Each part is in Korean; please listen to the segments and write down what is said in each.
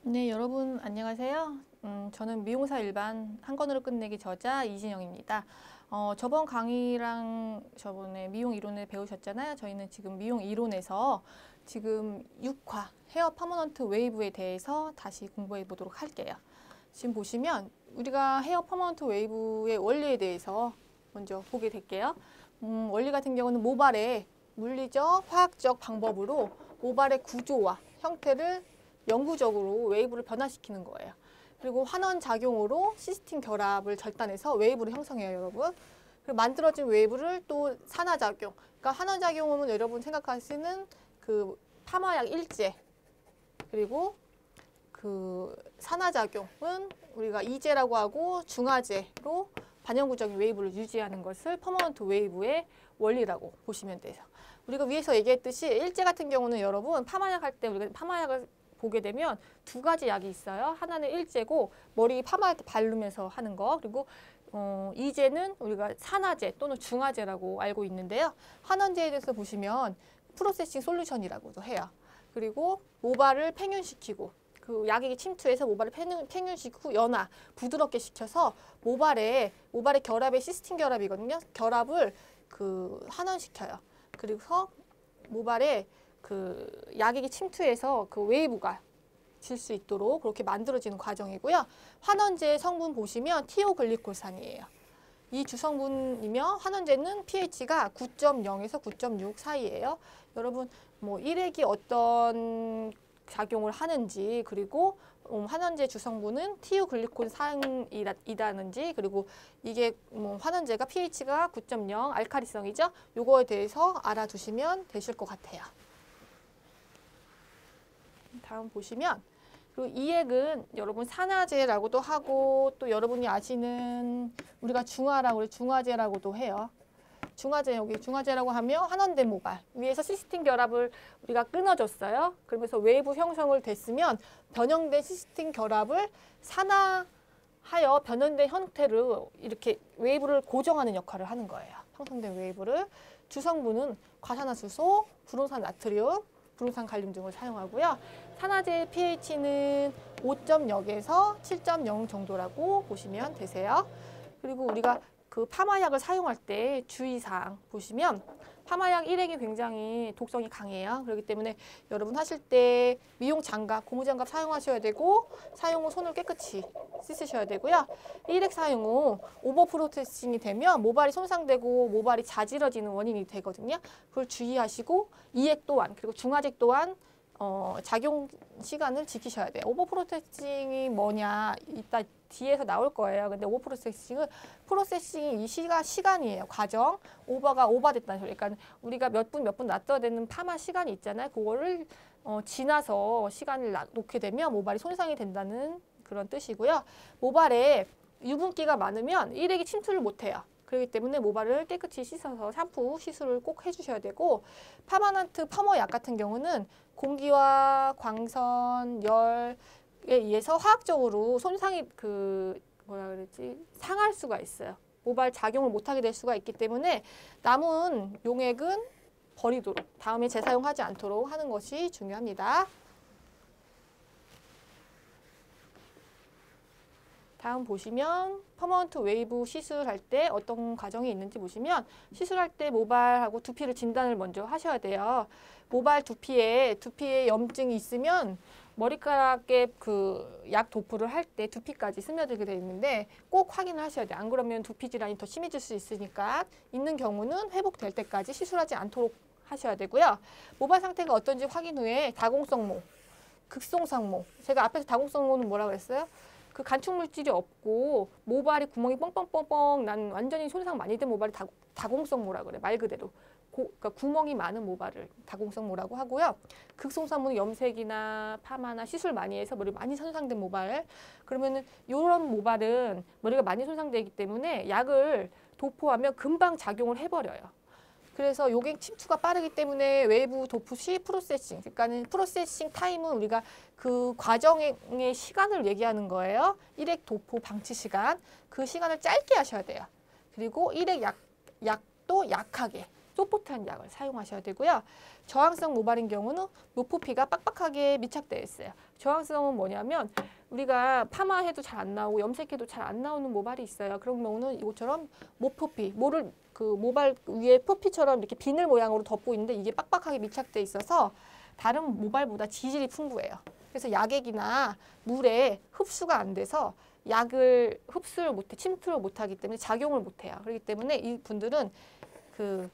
네, 여러분 안녕하세요. 저는 미용사 일반 한 권으로 끝내기 저자 이진영입니다. 저번 강의랑 저번에 미용 이론을 배우셨잖아요. 저희는 지금 미용 이론에서 지금 6화 헤어 퍼머넌트 웨이브에 대해서 다시 공부해 보도록 할게요. 지금 보시면 우리가 헤어 퍼머넌트 웨이브의 원리에 대해서 먼저 보게 될게요. 원리 같은 경우는 모발의 물리적, 화학적 방법으로 모발의 구조와 형태를 영구적으로 웨이브를 변화시키는 거예요. 그리고 환원 작용으로 시스틴 결합을 절단해서 웨이브를 형성해요, 여러분. 그리고 만들어진 웨이브를 또 산화작용. 그러니까 환원작용은 여러분 생각하시는 그 파마약 일제, 그리고 그 산화작용은 우리가 이제라고 하고 중화제로 반영구적인 웨이브를 유지하는 것을 퍼머넌트 웨이브의 원리라고 보시면 돼요. 우리가 위에서 얘기했듯이 일제 같은 경우는 여러분 파마약 할 때 우리가 파마약을 보게 되면 두 가지 약이 있어요. 하나는 일제고 머리 파마할 때 바르면서 하는 거. 그리고 이제는 우리가 산화제 또는 중화제라고 알고 있는데요. 환원제에 대해서 보시면 프로세싱 솔루션이라고도 해요. 그리고 모발을 팽윤시키고 그 약액이 침투해서 모발을 팽윤시키고 연화, 부드럽게 시켜서 모발의 결합의 시스틴 결합이거든요. 결합을 그 환원시켜요. 그래서 모발에 그 약액이 침투해서 그 웨이브가 질 수 있도록 그렇게 만들어지는 과정이고요. 환원제 성분 보시면 티오글리콜산이에요. 이 주성분이며 환원제는 pH가 9.0에서 9.6 사이예요. 여러분 뭐 일액이 어떤 작용을 하는지, 그리고 환원제 주성분은 티오글리콜산이라는지, 그리고 이게 환원제가 pH가 9.0 알카리성이죠. 요거에 대해서 알아두시면 되실 것 같아요. 다음 보시면 그리고 이 액은 여러분 산화제라고도 하고 또 여러분이 아시는 우리가 중화제라고도 해요. 여기 중화제라고 하면 환원된 모발 위에서 시스틴 결합을 우리가 끊어줬어요. 그러면서 웨이브 형성을 됐으면 변형된 시스틴 결합을 산화하여 변형된 형태로 이렇게 웨이브를 고정하는 역할을 하는 거예요. 형성된 웨이브를. 주성분은 과산화수소, 불온산 나트륨, 불온산 갈륨 등을 사용하고요. 산화제의 pH는 5.0에서 7.0 정도라고 보시면 되세요. 그리고 우리가 그 파마약을 사용할 때 주의사항 보시면 파마약 일액이 굉장히 독성이 강해요. 그렇기 때문에 여러분 하실 때 미용 장갑, 고무장갑 사용하셔야 되고 사용 후 손을 깨끗이 씻으셔야 되고요. 일액 사용 후 오버 프로세싱이 되면 모발이 손상되고 모발이 자지러지는 원인이 되거든요. 그걸 주의하시고 이액 또한 그리고 중화제 또한 작용 시간을 지키셔야 돼요. 오버 프로세싱이 뭐냐 이따 뒤에서 나올 거예요. 근데 오버 프로세싱이 이 시간이에요. 과정. 오버됐다는 소리. 그러니까 우리가 몇 분 놔둬야 되는 파마 시간이 있잖아요. 그거를 지나서 시간을 놓게 되면 모발이 손상이 된다는 그런 뜻이고요. 모발에 유분기가 많으면 일액이 침투를 못해요. 그렇기 때문에 모발을 깨끗이 씻어서 샴푸, 시술을 꼭 해주셔야 되고, 파마넌트 퍼머약 같은 경우는 공기와 광선, 열에 의해서 화학적으로 손상이 상할 수가 있어요. 모발 작용을 못하게 될 수가 있기 때문에 남은 용액은 버리도록, 다음에 재사용하지 않도록 하는 것이 중요합니다. 다음 보시면 퍼머넌트 웨이브 시술할 때 어떤 과정이 있는지 보시면 시술할 때 모발하고 두피를 진단을 먼저 하셔야 돼요. 모발 두피에 염증이 있으면 머리카락에 그 약 도포를 할 때 두피까지 스며들게 되어 있는데 꼭 확인을 하셔야 돼요. 안 그러면 두피 질환이 더 심해질 수 있으니까 있는 경우는 회복될 때까지 시술하지 않도록 하셔야 되고요. 모발 상태가 어떤지 확인 후에 다공성모, 극성상모, 제가 앞에서 다공성모는 뭐라고 그랬어요? 그 간축 물질이 없고 모발이 구멍이 뻥뻥뻥뻥 난 완전히 손상 많이 된 모발이 다공성모라 그래. 말 그대로 그러니까 구멍이 많은 모발을 다공성모라고 하고요. 극성상모는 염색이나 파마나 시술 많이 해서 머리 많이 손상된 모발. 그러면은 이런 모발은 머리가 많이 손상되기 때문에 약을 도포하면 금방 작용을 해버려요. 그래서 요객 침투가 빠르기 때문에 외부 도포 시 프로세싱, 그러니까는 프로세싱 타임은 우리가 그 과정의 시간을 얘기하는 거예요. 일액 도포 방치 시간, 그 시간을 짧게 하셔야 돼요. 그리고 일액 약도 약하게, 소프트한 약을 사용하셔야 되고요. 저항성 모발인 경우는 노포피가 빡빡하게 밀착되어 있어요. 저항성은 뭐냐면 우리가 파마해도 잘 안 나오고 염색해도 잘 안 나오는 모발이 있어요. 그런 경우는 이것처럼 모포피, 그 모발 위에 포피처럼 이렇게 비늘 모양으로 덮고 있는데 이게 빡빡하게 밀착되어 있어서 다른 모발보다 지질이 풍부해요. 그래서 약액이나 물에 흡수가 안 돼서 약을 흡수를 못해, 침투를 못하기 때문에 작용을 못해요. 그렇기 때문에 이 분들은 그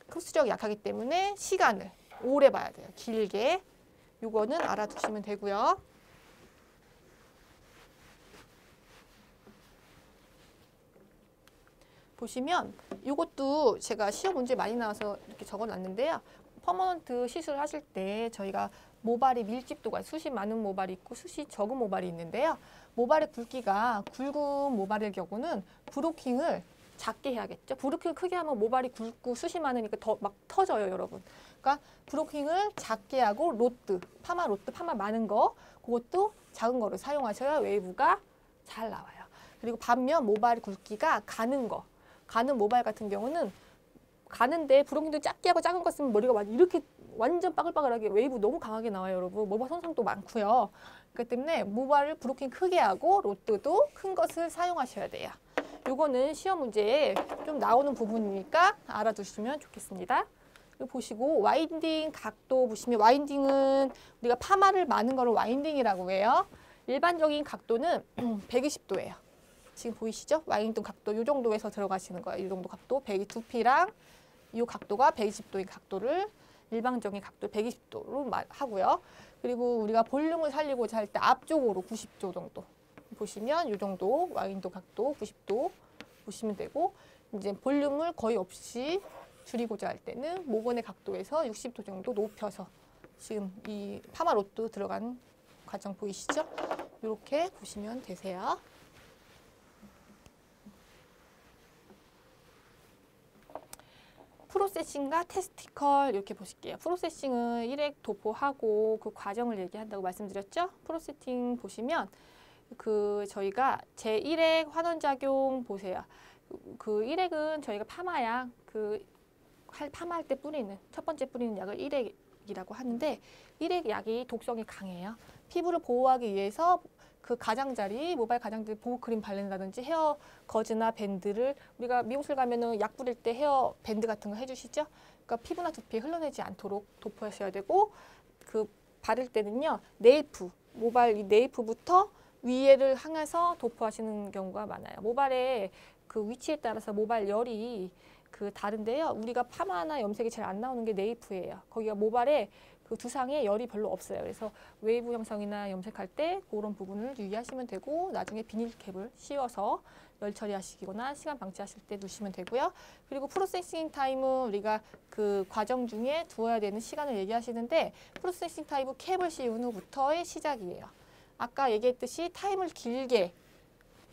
흡수력이 약하기 때문에 시간을 오래 봐야 돼요. 길게. 요거는 알아두시면 되고요. 보시면 이것도 제가 시험 문제 많이 나와서 이렇게 적어놨는데요. 퍼머넌트 시술하실 때 저희가 모발의 밀집도가 숱이 많은 모발이 있고 숱이 적은 모발이 있는데요. 모발의 굵기가 굵은 모발의 경우는 브로킹을 작게 해야겠죠. 브로킹을 크게 하면 모발이 굵고 숱이 많으니까 더 막 터져요, 여러분. 그러니까 브로킹을 작게 하고 파마 많은 거 그것도 작은 거를 사용하셔야 웨이브가 잘 나와요. 그리고 반면 모발의 굵기가 가는 모발 같은 경우는 가는데 브로킹도 작게 하고 작은 거 쓰면 머리가 이렇게 완전 빠글빠글하게 웨이브 너무 강하게 나와요, 여러분. 모발 손상도 많고요. 그렇기 때문에 모발을 브로킹 크게 하고 로트도 큰 것을 사용하셔야 돼요. 요거는 시험 문제에 좀 나오는 부분이니까 알아두시면 좋겠습니다. 그리고 보시고 와인딩 각도 보시면 와인딩은 우리가 파마를 많은 거를 와인딩이라고 해요. 일반적인 각도는 120도예요. 지금 보이시죠? 와인딩 각도 이 정도에서 들어가시는 거예요. 이 정도 각도 두피랑 이 각도가 120도인 각도를 일반적인 각도 120도로 하고요. 그리고 우리가 볼륨을 살리고자 할 때 앞쪽으로 90도 정도 보시면 이 정도 와인딩 각도 90도 보시면 되고 이제 볼륨을 거의 없이 줄이고자 할 때는 모근의 각도에서 60도 정도 높여서 지금 이 파마 로트 들어간 과정 보이시죠? 이렇게 보시면 되세요. 프로세싱과 테스티컬 이렇게 보실게요. 프로세싱은 일액 도포하고 그 과정을 얘기한다고 말씀드렸죠. 프로세싱 보시면 저희가 제1액 환원작용 보세요. 그 일액은 저희가 파마약 파마할 때 뿌리는 첫 번째 뿌리는 약을 일액이라고 하는데 일액 약이 독성이 강해요. 피부를 보호하기 위해서 그 가장자리, 모발 가장자리 보호 크림 바른다든지 헤어 거즈나 밴드를 우리가 미용실 가면은 약 뿌릴 때 헤어 밴드 같은 거 해주시죠? 그러니까 피부나 두피에 흘러내지 않도록 도포하셔야 되고 그 바를 때는요 모발 이 네이프부터 위에를 향해서 도포하시는 경우가 많아요. 모발의 그 위치에 따라서 모발 열이 다른데요. 우리가 파마나 염색이 잘 안 나오는 게 네이프예요. 거기가 모발에 그 두상에 열이 별로 없어요. 그래서 웨이브 형성이나 염색할 때 그런 부분을 유의하시면 되고 나중에 비닐캡을 씌워서 열 처리하시거나 시간 방치하실 때 두시면 되고요. 그리고 프로세싱 타임은 우리가 그 과정 중에 두어야 되는 시간을 얘기하시는데 프로세싱 타임은 캡을 씌운 후부터의 시작이에요. 아까 얘기했듯이 타임을 길게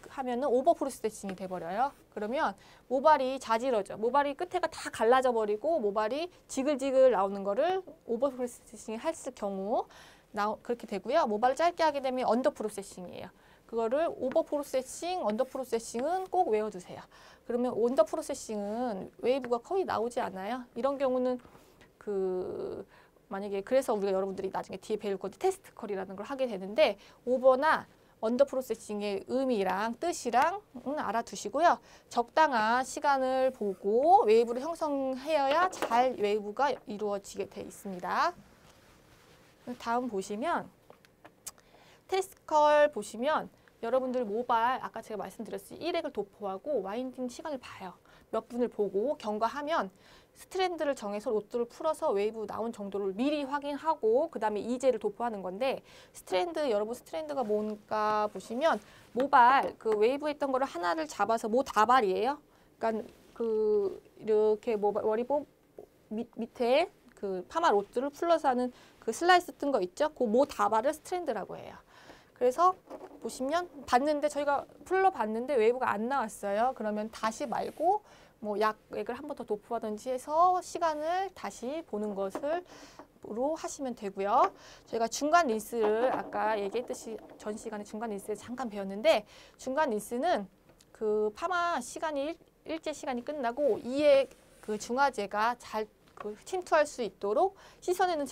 하면은 오버 프로세싱이 돼버려요. 그러면 모발이 자지러져. 모발이 끝에가 다 갈라져 버리고 모발이 지글지글 나오는 거를 오버 프로세싱 했을 경우 그렇게 되고요. 모발을 짧게 하게 되면 언더 프로세싱이에요. 그거를 오버 프로세싱, 언더 프로세싱은 꼭 외워두세요. 그러면 언더 프로세싱은 웨이브가 거의 나오지 않아요. 이런 경우는 만약에 그래서 우리가 여러분들이 나중에 뒤에 배울 건데 테스트 컬이라는 걸 하게 되는데 오버나 언더 프로세싱의 의미랑 뜻이랑 알아두시고요. 적당한 시간을 보고 웨이브를 형성해야 잘 웨이브가 이루어지게 돼 있습니다. 다음 보시면 테스컬 보시면 여러분들 모발 아까 제가 말씀드렸듯이 일액을 도포하고 와인딩 시간을 봐요. 몇 분을 보고 경과하면 스트랜드를 정해서 로트를 풀어서 웨이브 나온 정도를 미리 확인하고 그 다음에 이제를 도포하는 건데 여러분 스트랜드가 뭔가 보시면 모발 웨이브 했던 거를 하나를 잡아서 모다발이에요. 그러니까 이렇게 머리봉 밑에 파마 로트를 풀러서 하는 슬라이스 뜬 거 있죠? 그 모다발을 스트랜드라고 해요. 그래서 보시면 저희가 풀러봤는데 웨이브가 안 나왔어요. 그러면 다시 말고 약액을 한 번 더 도포하든지 해서 시간을 다시 보는 것으로 하시면 되고요. 저희가 중간 린스를 아까 얘기했듯이 전 시간에 중간 린스를 잠깐 배웠는데 중간 린스는 파마 시간이 일제 시간이 끝나고 이에 그 중화제가 잘 침투할 수 있도록 씻어내는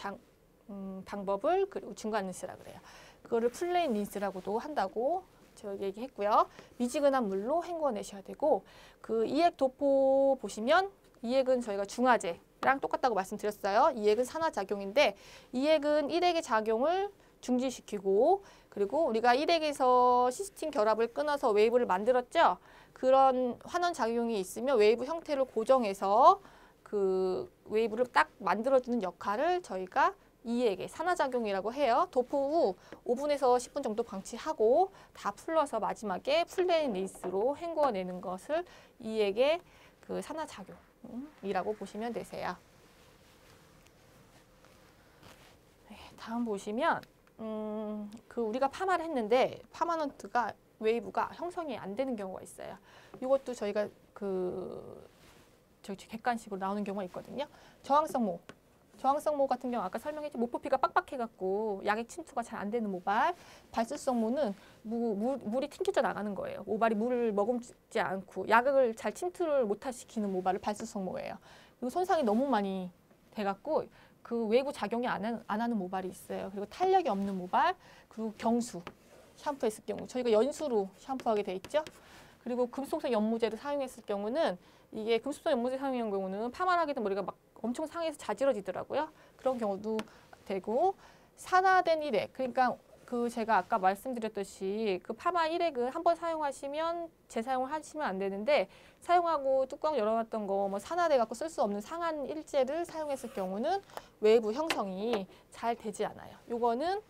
방법을 그리고 중간 린스라 그래요. 그거를 플레인 린스라고도 한다고 저 얘기했고요. 미지근한 물로 헹궈내셔야 되고 그 이액 도포 보시면 이액은 저희가 중화제랑 똑같다고 말씀드렸어요. 이액은 산화작용인데 이액은 일액의 작용을 중지시키고 그리고 우리가 일액에서 시스틴 결합을 끊어서 웨이브를 만들었죠. 그런 환원작용이 있으면 웨이브 형태를 고정해서 그 웨이브를 딱 만들어주는 역할을 저희가 이액의 산화작용이라고 해요. 도포 후 5분에서 10분 정도 방치하고 다 풀러서 마지막에 플레인 린스로 헹궈내는 것을 이액의 그 산화작용이라고 보시면 되세요. 네, 다음 보시면 그 우리가 파마를 했는데 파마넌트가 웨이브가 형성이 안 되는 경우가 있어요. 이것도 저희가 저희 객관식으로 나오는 경우가 있거든요. 저항성 모 같은 경우 아까 설명했죠. 모포피가 빡빡해갖고 약액 침투가 잘 안 되는 모발. 발수성 모는 물이 튕겨져 나가는 거예요. 모발이 물을 머금지 않고 약액을 잘 침투를 못시키는 모발을 발수성 모예요. 그리고 손상이 너무 많이 돼갖고 그 외부 작용이 안 하는 모발이 있어요. 그리고 탄력이 없는 모발, 그리고 경수 샴푸했을 경우 저희가 연수로 샴푸하게 돼 있죠. 그리고 금속성 연모제를 사용했을 경우는 이게 금속성 연모제 사용한 경우는 파마를 하게 되면 머리가 막 엄청 상해서 자지러지더라고요. 그런 경우도 되고 산화된 일액, 그러니까 그 제가 아까 말씀드렸듯이 그 파마 일액은 한번 사용하시면 재사용을 하시면 안 되는데 사용하고 뚜껑 열어놨던 거 뭐 산화돼 갖고 쓸 수 없는 상한 일제를 사용했을 경우는 외부 형성이 잘 되지 않아요. 요거는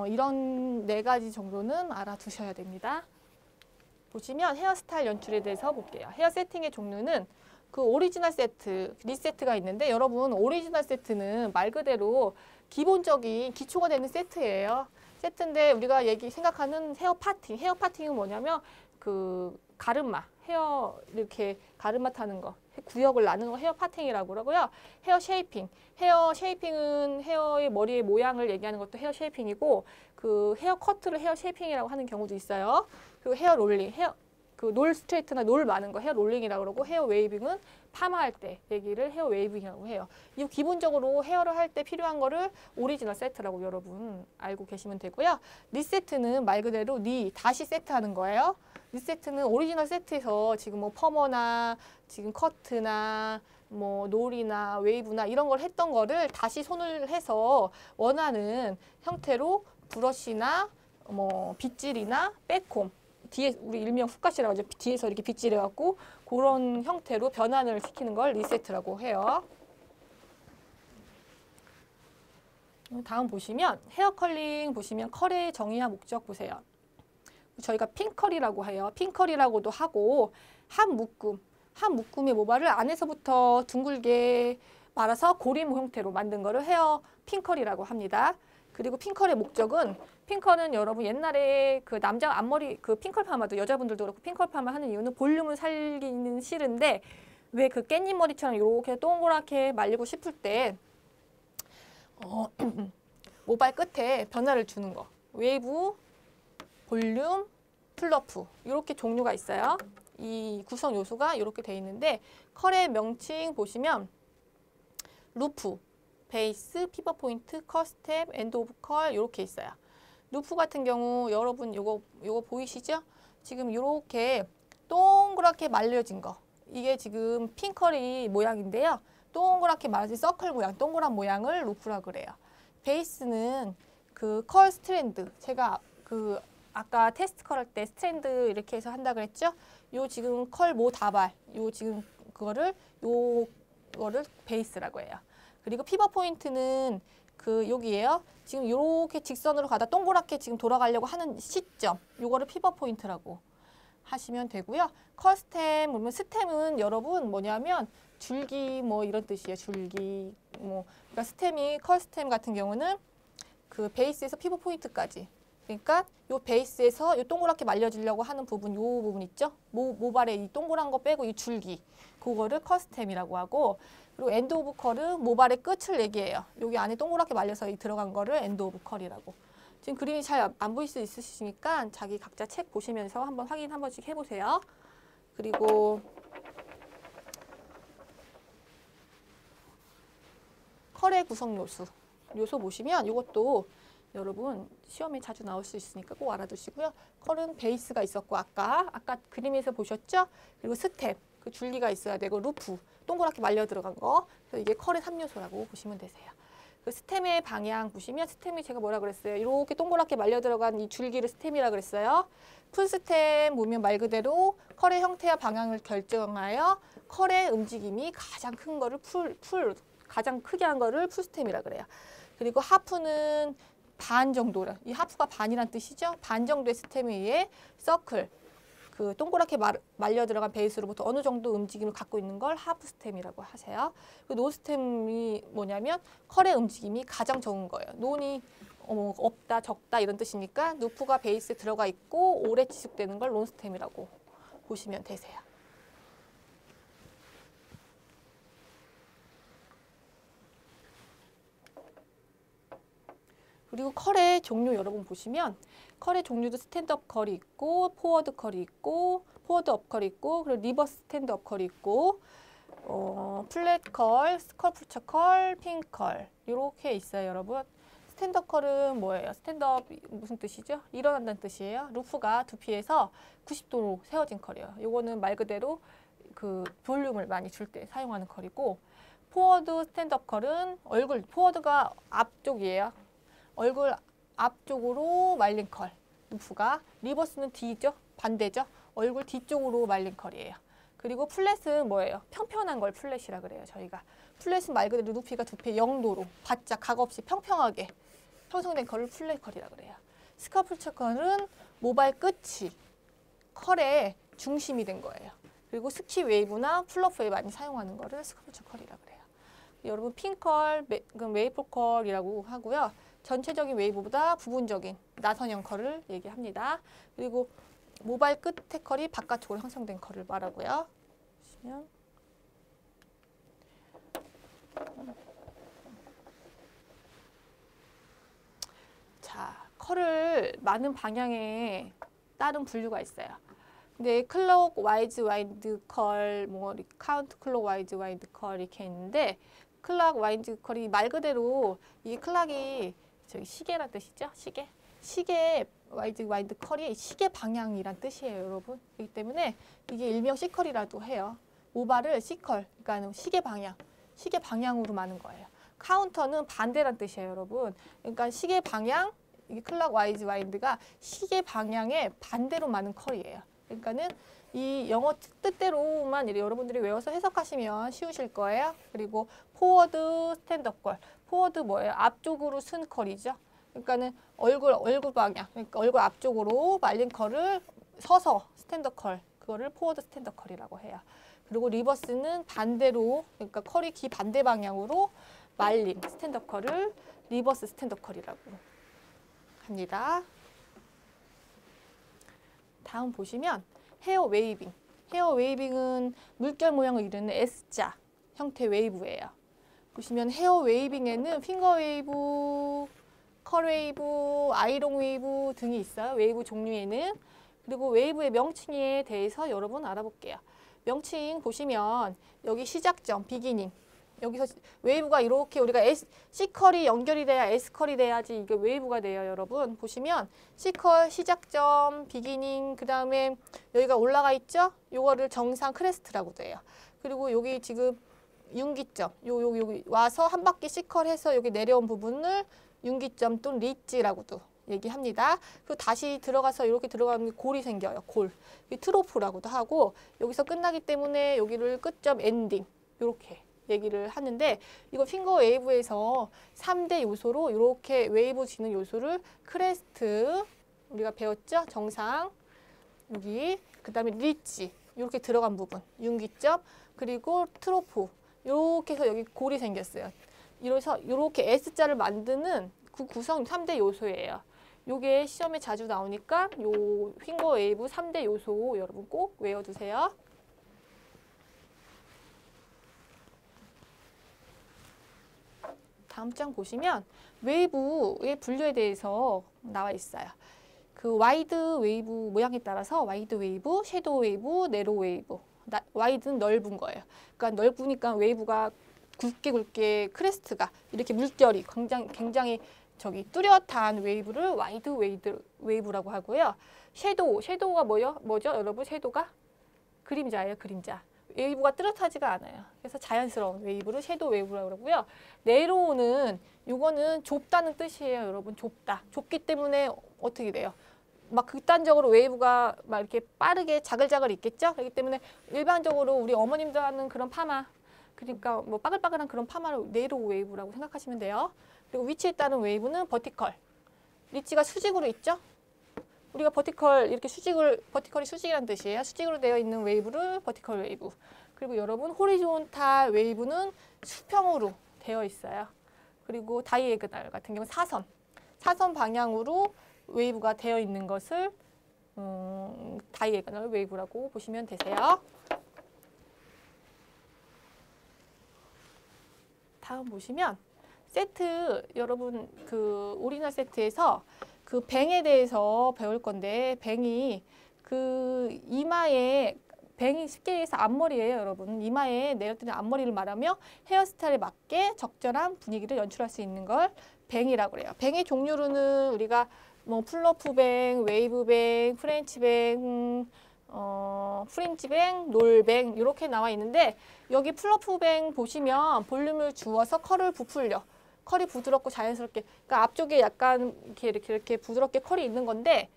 이런 4가지 정도는 알아두셔야 됩니다. 보시면 헤어스타일 연출에 대해서 볼게요. 헤어 세팅의 종류는 그 오리지널 세트, 리세트가 있는데 여러분 오리지널 세트는 말 그대로 기본적인 기초가 되는 세트예요. 세트인데 우리가 생각하는 헤어 파팅은 뭐냐면 그 가르마, 헤어 이렇게 가르마 타는 거, 구역을 나누는 거 헤어 파팅이라고 그러고요. 헤어 쉐이핑은 헤어의 머리의 모양을 얘기하는 것도 헤어 쉐이핑이고 그 헤어 커트를 헤어 쉐이핑이라고 하는 경우도 있어요. 그리고 헤어 롤링, 놀 스트레이트나 놀 많은 거 헤어 롤링이라고 그러고 헤어 웨이빙은 파마할 때 얘기를 헤어 웨이빙이라고 해요. 이 기본적으로 헤어를 할 때 필요한 거를 오리지널 세트라고 여러분 알고 계시면 되고요. 리세트는 말 그대로 다시 세트하는 거예요. 리세트는 오리지널 세트에서 지금 뭐 퍼머나 지금 커트나 뭐 놀이나 웨이브나 이런 걸 했던 거를 다시 손을 해서 원하는 형태로 브러쉬나 뭐 빗질이나 백홈 뒤에 우리 일명 훅갓이라고 하죠. 뒤에서 이렇게 빗질해갖고 그런 형태로 변환을 시키는 걸 리세트라고 해요. 다음 보시면 헤어 컬링 보시면 컬의 정의와 목적 보세요. 저희가 핀컬이라고 해요. 핀컬이라고도 하고 한 묶음의 모발을 안에서부터 둥글게 말아서 고리모 형태로 만든 거를 헤어 핀컬이라고 합니다. 그리고 핀컬의 목적은 핑컬은 여러분 옛날에 그 남자 앞머리 그 핑컬 파마도 여자분들도 그렇고 핑컬 파마 하는 이유는 볼륨을 살기는 싫은데 왜 그 깻잎 머리처럼 이렇게 동그랗게 말리고 싶을 때 모발 끝에 변화를 주는 거 웨이브, 볼륨, 플러프 이렇게 종류가 있어요. 이 구성 요소가 이렇게 돼 있는데 컬의 명칭 보시면 루프, 베이스, 피벗 포인트, 컬 스텝, 엔드 오브 컬 이렇게 있어요. 루프 같은 경우 여러분 요거 보이시죠? 지금 이렇게 동그랗게 말려진 거 이게 지금 핀컬이 모양인데요. 동그랗게 말려진 서클 모양, 동그란 모양을 루프라 그래요. 베이스는 그 컬 스트랜드 제가 그 아까 테스트 컬 할 때 스트랜드 이렇게 해서 한다 그랬죠? 요 지금 컬 모 다발 요 지금 그거를 요거를 베이스라고 해요. 그리고 피벗 포인트는 그 여기에요. 지금 이렇게 직선으로 가다 동그랗게 지금 돌아가려고 하는 시점. 요거를 피벗 포인트라고 하시면 되고요. 컬 스템, 그러면 스템은 여러분 뭐냐면 줄기 뭐 이런 뜻이에요. 줄기 뭐 그러니까 스템이 컬 스템 같은 경우는 그 베이스에서 피벗 포인트까지. 그러니까 요 베이스에서 요 동그랗게 말려지려고 하는 부분 요 부분 있죠? 모발에 이 동그란 거 빼고 이 줄기. 그거를 컬 스템이라고 하고 그리고 엔드 오브 컬은 모발의 끝을 얘기해요. 여기 안에 동그랗게 말려서 들어간 거를 엔드 오브 컬이라고. 지금 그림이 잘 안 보일 수 있으시니까 자기 각자 책 보시면서 한번 확인 한 번씩 해보세요. 그리고 컬의 구성 요소 보시면 이것도 여러분 시험에 자주 나올 수 있으니까 꼭 알아두시고요. 컬은 베이스가 있었고 아까 그림에서 보셨죠? 그리고 스텝, 그 줄기가 있어야 되고 루프, 동그랗게 말려 들어간 거. 그래서 이게 컬의 3요소라고 보시면 되세요. 그 스템의 방향 보시면 스템이 제가 뭐라 그랬어요? 이렇게 동그랗게 말려 들어간 이 줄기를 스템이라 그랬어요. 풀 스템 보면 말 그대로 컬의 형태와 방향을 결정하여 컬의 움직임이 가장 큰 거를 가장 크게 한 거를 풀 스템이라 그래요. 그리고 하프는 반 정도라. 이 하프가 반이란 뜻이죠. 반 정도의 스템에 의해 서클, 그 동그랗게 말려 들어간 베이스로부터 어느 정도 움직임을 갖고 있는 걸 하프 스템이라고 하세요. 그 노 스템이 뭐냐면 컬의 움직임이 가장 적은 거예요. 논이 없다, 적다 이런 뜻이니까 누프가 베이스에 들어가 있고 오래 지속되는 걸 논 스템이라고 보시면 되세요. 그리고 컬의 종류 여러분 보시면 컬의 종류도 스탠드업 컬이 있고 포워드 컬이 있고 포워드 업 컬이 있고 그리고 리버스 스탠드업 컬이 있고 플랫 컬, 스컬프처 컬, 핀 컬 이렇게 있어요 여러분. 스탠드업 컬은 뭐예요? 스탠드업 무슨 뜻이죠? 일어난다는 뜻이에요. 루프가 두피에서 90도로 세워진 컬이에요. 이거는 말 그대로 그 볼륨을 많이 줄 때 사용하는 컬이고 포워드 스탠드업 컬은 포워드가 앞쪽이에요. 얼굴 앞쪽으로 말린 컬, 루프가. 리버스는 뒤죠? 반대죠? 얼굴 뒤쪽으로 말린 컬이에요. 그리고 플랫은 뭐예요? 평평한 걸 플랫이라 그래요, 저희가. 플랫은 말 그대로 루피가 두피에 0도로 바짝 각 없이 평평하게 형성된 컬을 플랫 컬이라 그래요. 스컬프처 컬은 모발 끝이 컬의 중심이 된 거예요. 그리고 스키 웨이브나 플러프에 많이 사용하는 거를 스컬프처 컬이라 그래요. 여러분 핀 컬, 웨이프 컬이라고 하고요. 전체적인 웨이브보다 부분적인 나선형 컬을 얘기합니다. 그리고 모발 끝의 컬이 바깥쪽으로 형성된 컬을 말하고요. 보시면 자, 컬을 많은 방향에 따른 분류가 있어요. 근데 클록 와이즈 와인드 컬, 뭐 카운트 클록 와이즈 와인드 컬 이렇게 있는데 클락 와인드 컬이 말 그대로 이 클락이 저기 시계란 뜻이죠? 시계 와이드 컬이 시계 방향이란 뜻이에요, 여러분. 그렇기 때문에 이게 일명 C컬이라도 해요. 모발을 C컬, 그러니까 시계 방향으로 마는 거예요. 카운터는 반대란 뜻이에요, 여러분. 그러니까 시계 방향, 이 클락 와이즈 와인드가 시계 방향에 반대로 마는 컬이에요. 그러니까는 이 영어 뜻대로만 여러분들이 외워서 해석하시면 쉬우실 거예요. 그리고 포워드 스탠드업 컬. 포워드 뭐예요? 앞쪽으로 쓴 컬이죠. 그러니까는 얼굴 방향, 그러니까 얼굴 앞쪽으로 말린 컬을 서서 스탠드업 컬. 그거를 포워드 스탠드업 컬이라고 해요. 그리고 리버스는 반대로, 그러니까 컬이 기 반대 방향으로 말린 스탠드업 컬을 리버스 스탠드업 컬이라고 합니다. 다음 보시면 헤어 웨이빙. 헤어 웨이빙은 물결 모양을 이루는 S자 형태 웨이브예요. 보시면 헤어 웨이빙에는 핑거 웨이브, 컬 웨이브, 아이롱 웨이브 등이 있어요. 웨이브 종류에는. 그리고 웨이브의 명칭에 대해서 여러분 알아볼게요. 명칭 보시면 여기 시작점, 비기닝. 여기서 웨이브가 이렇게 우리가 C컬이 연결이 돼야 S컬이 돼야지 이게 웨이브가 돼요, 여러분. 보시면 C컬 시작점, 비기닝, 그 다음에 여기가 올라가 있죠? 요거를 정상 크레스트라고 돼요. 그리고 여기 지금 융기점, 여기 와서 한 바퀴 C컬 해서 여기 내려온 부분을 융기점 또는 리치라고도 얘기합니다. 그리고 다시 들어가서 이렇게 들어가면 골이 생겨요, 골. 트로프라고도 하고 여기서 끝나기 때문에 여기를 끝점 엔딩, 이렇게 얘기를 하는데 이거 핑거 웨이브에서 3대 요소로 이렇게 웨이브 지는 요소를 크레스트 우리가 배웠죠? 정상 여기 그 다음에 리치 이렇게 들어간 부분 융기점 그리고 트로프 이렇게 해서 여기 골이 생겼어요. 이래서 이렇게 S자를 만드는 그 구성 3대 요소예요. 요게 시험에 자주 나오니까 요 핑거 웨이브 3대 요소 여러분 꼭 외워두세요. 다음 장 보시면 웨이브의 분류에 대해서 나와 있어요. 그 와이드 웨이브 모양에 따라서 와이드 웨이브, 섀도우 웨이브, 내로 웨이브. 와이드는 넓은 거예요. 그러니까 넓으니까 웨이브가 굵게 크레스트가 이렇게 물결이 굉장히 저기 뚜렷한 웨이브를 와이드 웨이브라고 하고요. 섀도우가 뭐죠? 여러분 섀도우가 그림자예요. 그림자. 웨이브가 뚜렷하지가 않아요. 그래서 자연스러운 웨이브를 섀도우 웨이브라고 그러고요. 네로우는 이거는 좁다는 뜻이에요. 여러분 좁다. 좁기 때문에 어떻게 돼요? 막 극단적으로 웨이브가 막 이렇게 빠르게 자글자글 있겠죠? 그렇기 때문에 일반적으로 우리 어머님들 하는 그런 파마, 그러니까 뭐 빠글빠글한 그런 파마를 네로우 웨이브라고 생각하시면 돼요. 그리고 위치에 따른 웨이브는 버티컬. 리치가 수직으로 있죠? 우리가 버티컬이 수직이라는 뜻이에요. 수직으로 되어 있는 웨이브를 버티컬 웨이브. 그리고 여러분 호리존탈 웨이브는 수평으로 되어 있어요. 그리고 다이애고널 같은 경우는 사선 방향으로 웨이브가 되어 있는 것을 다이애고널 웨이브라고 보시면 되세요. 다음 보시면 세트, 여러분 그 오리지널 세트에서 그 뱅에 대해서 배울 건데, 뱅이 그 이마에, 뱅이 쉽게 얘기해서 앞머리예요. 여러분 이마에 내려뜨는 앞머리를 말하며 헤어스타일에 맞게 적절한 분위기를 연출할 수 있는 걸 뱅이라고 그래요. 뱅의 종류로는 우리가 뭐 플러프뱅, 웨이브뱅, 프렌치뱅, 프린지뱅, 놀뱅 이렇게 나와 있는데, 여기 플러프뱅 보시면 볼륨을 주어서 컬을 부풀려. 컬이 부드럽고 자연스럽게, 그러니까 앞쪽에 약간 이렇게 부드럽게 컬이 있는 건데,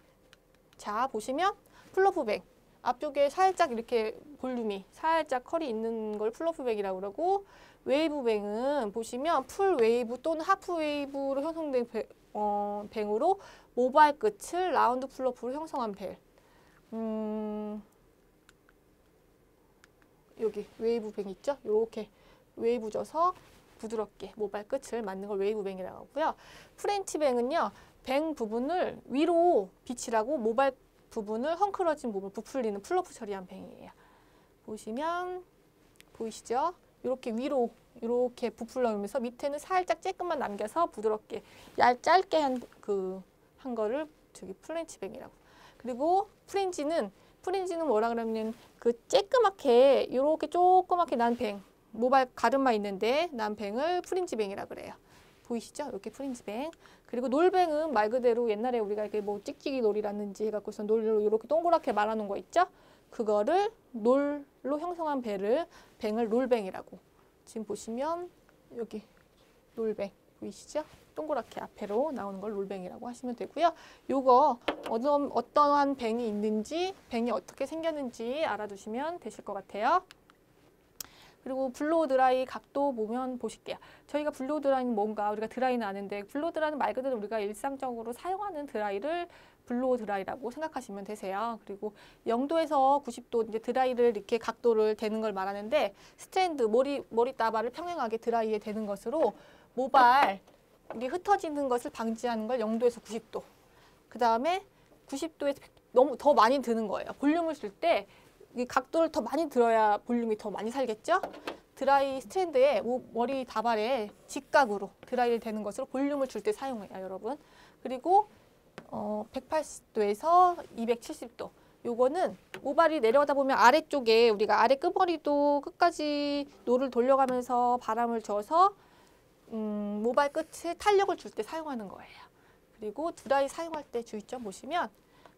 자 보시면 플러프뱅 앞쪽에 살짝 이렇게 볼륨이 살짝 컬이 있는 걸 플러프뱅이라고 그러고, 웨이브뱅은 보시면 풀 웨이브 또는 하프 웨이브로 형성된 뱅으로 모발 끝을 라운드 플러프로 형성한 벨. 여기 웨이브뱅 있죠? 이렇게 웨이브 져서 부드럽게 모발 끝을 맞는 걸 웨이브뱅이라고 하고요. 프렌치뱅은요, 뱅 부분을 위로 비치라고 모발 부분을 헝클어진 부분 부풀리는 플러프 처리한 뱅이에요. 보시면 보이시죠? 이렇게 위로 이렇게 부풀러 오면서 밑에는 살짝 쬐끔만 남겨서 부드럽게 짧게 한 거를 저기 프렌치뱅이라고. 그리고 프린지는 뭐라 그러면 그 쬐끄맣게 이렇게 조그맣게 난 뱅, 모발 가르마 있는데 난 뱅을 프린지뱅이라 그래요. 보이시죠? 이렇게 프린지뱅. 그리고 놀뱅은 말 그대로 옛날에 우리가 이렇게 뭐 찍찍이 놀이라든지 해갖고서 놀로 이렇게 동그랗게 말아놓은 거 있죠? 그거를 놀로 형성한 뱅을 놀뱅이라고. 지금 보시면 여기 놀뱅 보이시죠? 동그랗게 앞에로 나오는 걸 놀뱅이라고 하시면 되고요. 요거 어떠한 뱅이 있는지, 뱅이 어떻게 생겼는지 알아두시면 되실 것 같아요. 그리고 블로우 드라이 각도 보실게요. 저희가 블로우 드라이는 뭔가, 우리가 드라이는 아는데, 블로우 드라이는 말 그대로 우리가 일상적으로 사용하는 드라이를 블로우 드라이라고 생각하시면 되세요. 그리고 0도에서 90도 이제 드라이를 이렇게 각도를 대는 걸 말하는데, 스트랜드 머리 따발을 평행하게 드라이에 대는 것으로 모발 이게 흩어지는 것을 방지하는 걸 0도에서 90도. 그 다음에 90도에서 너무 더 많이 드는 거예요. 볼륨을 줄 때 이 각도를 더 많이 들어야 볼륨이 더 많이 살겠죠? 드라이 스트랜드에 머리 다발에 직각으로 드라이를 대는 것으로 볼륨을 줄 때 사용해요, 여러분. 그리고 180도에서 270도. 요거는 모발이 내려가다 보면 아래쪽에 우리가 아래 끝머리도 끝까지 노를 돌려가면서 바람을 줘서 모발 끝에 탄력을 줄 때 사용하는 거예요. 그리고 드라이 사용할 때 주의점 보시면,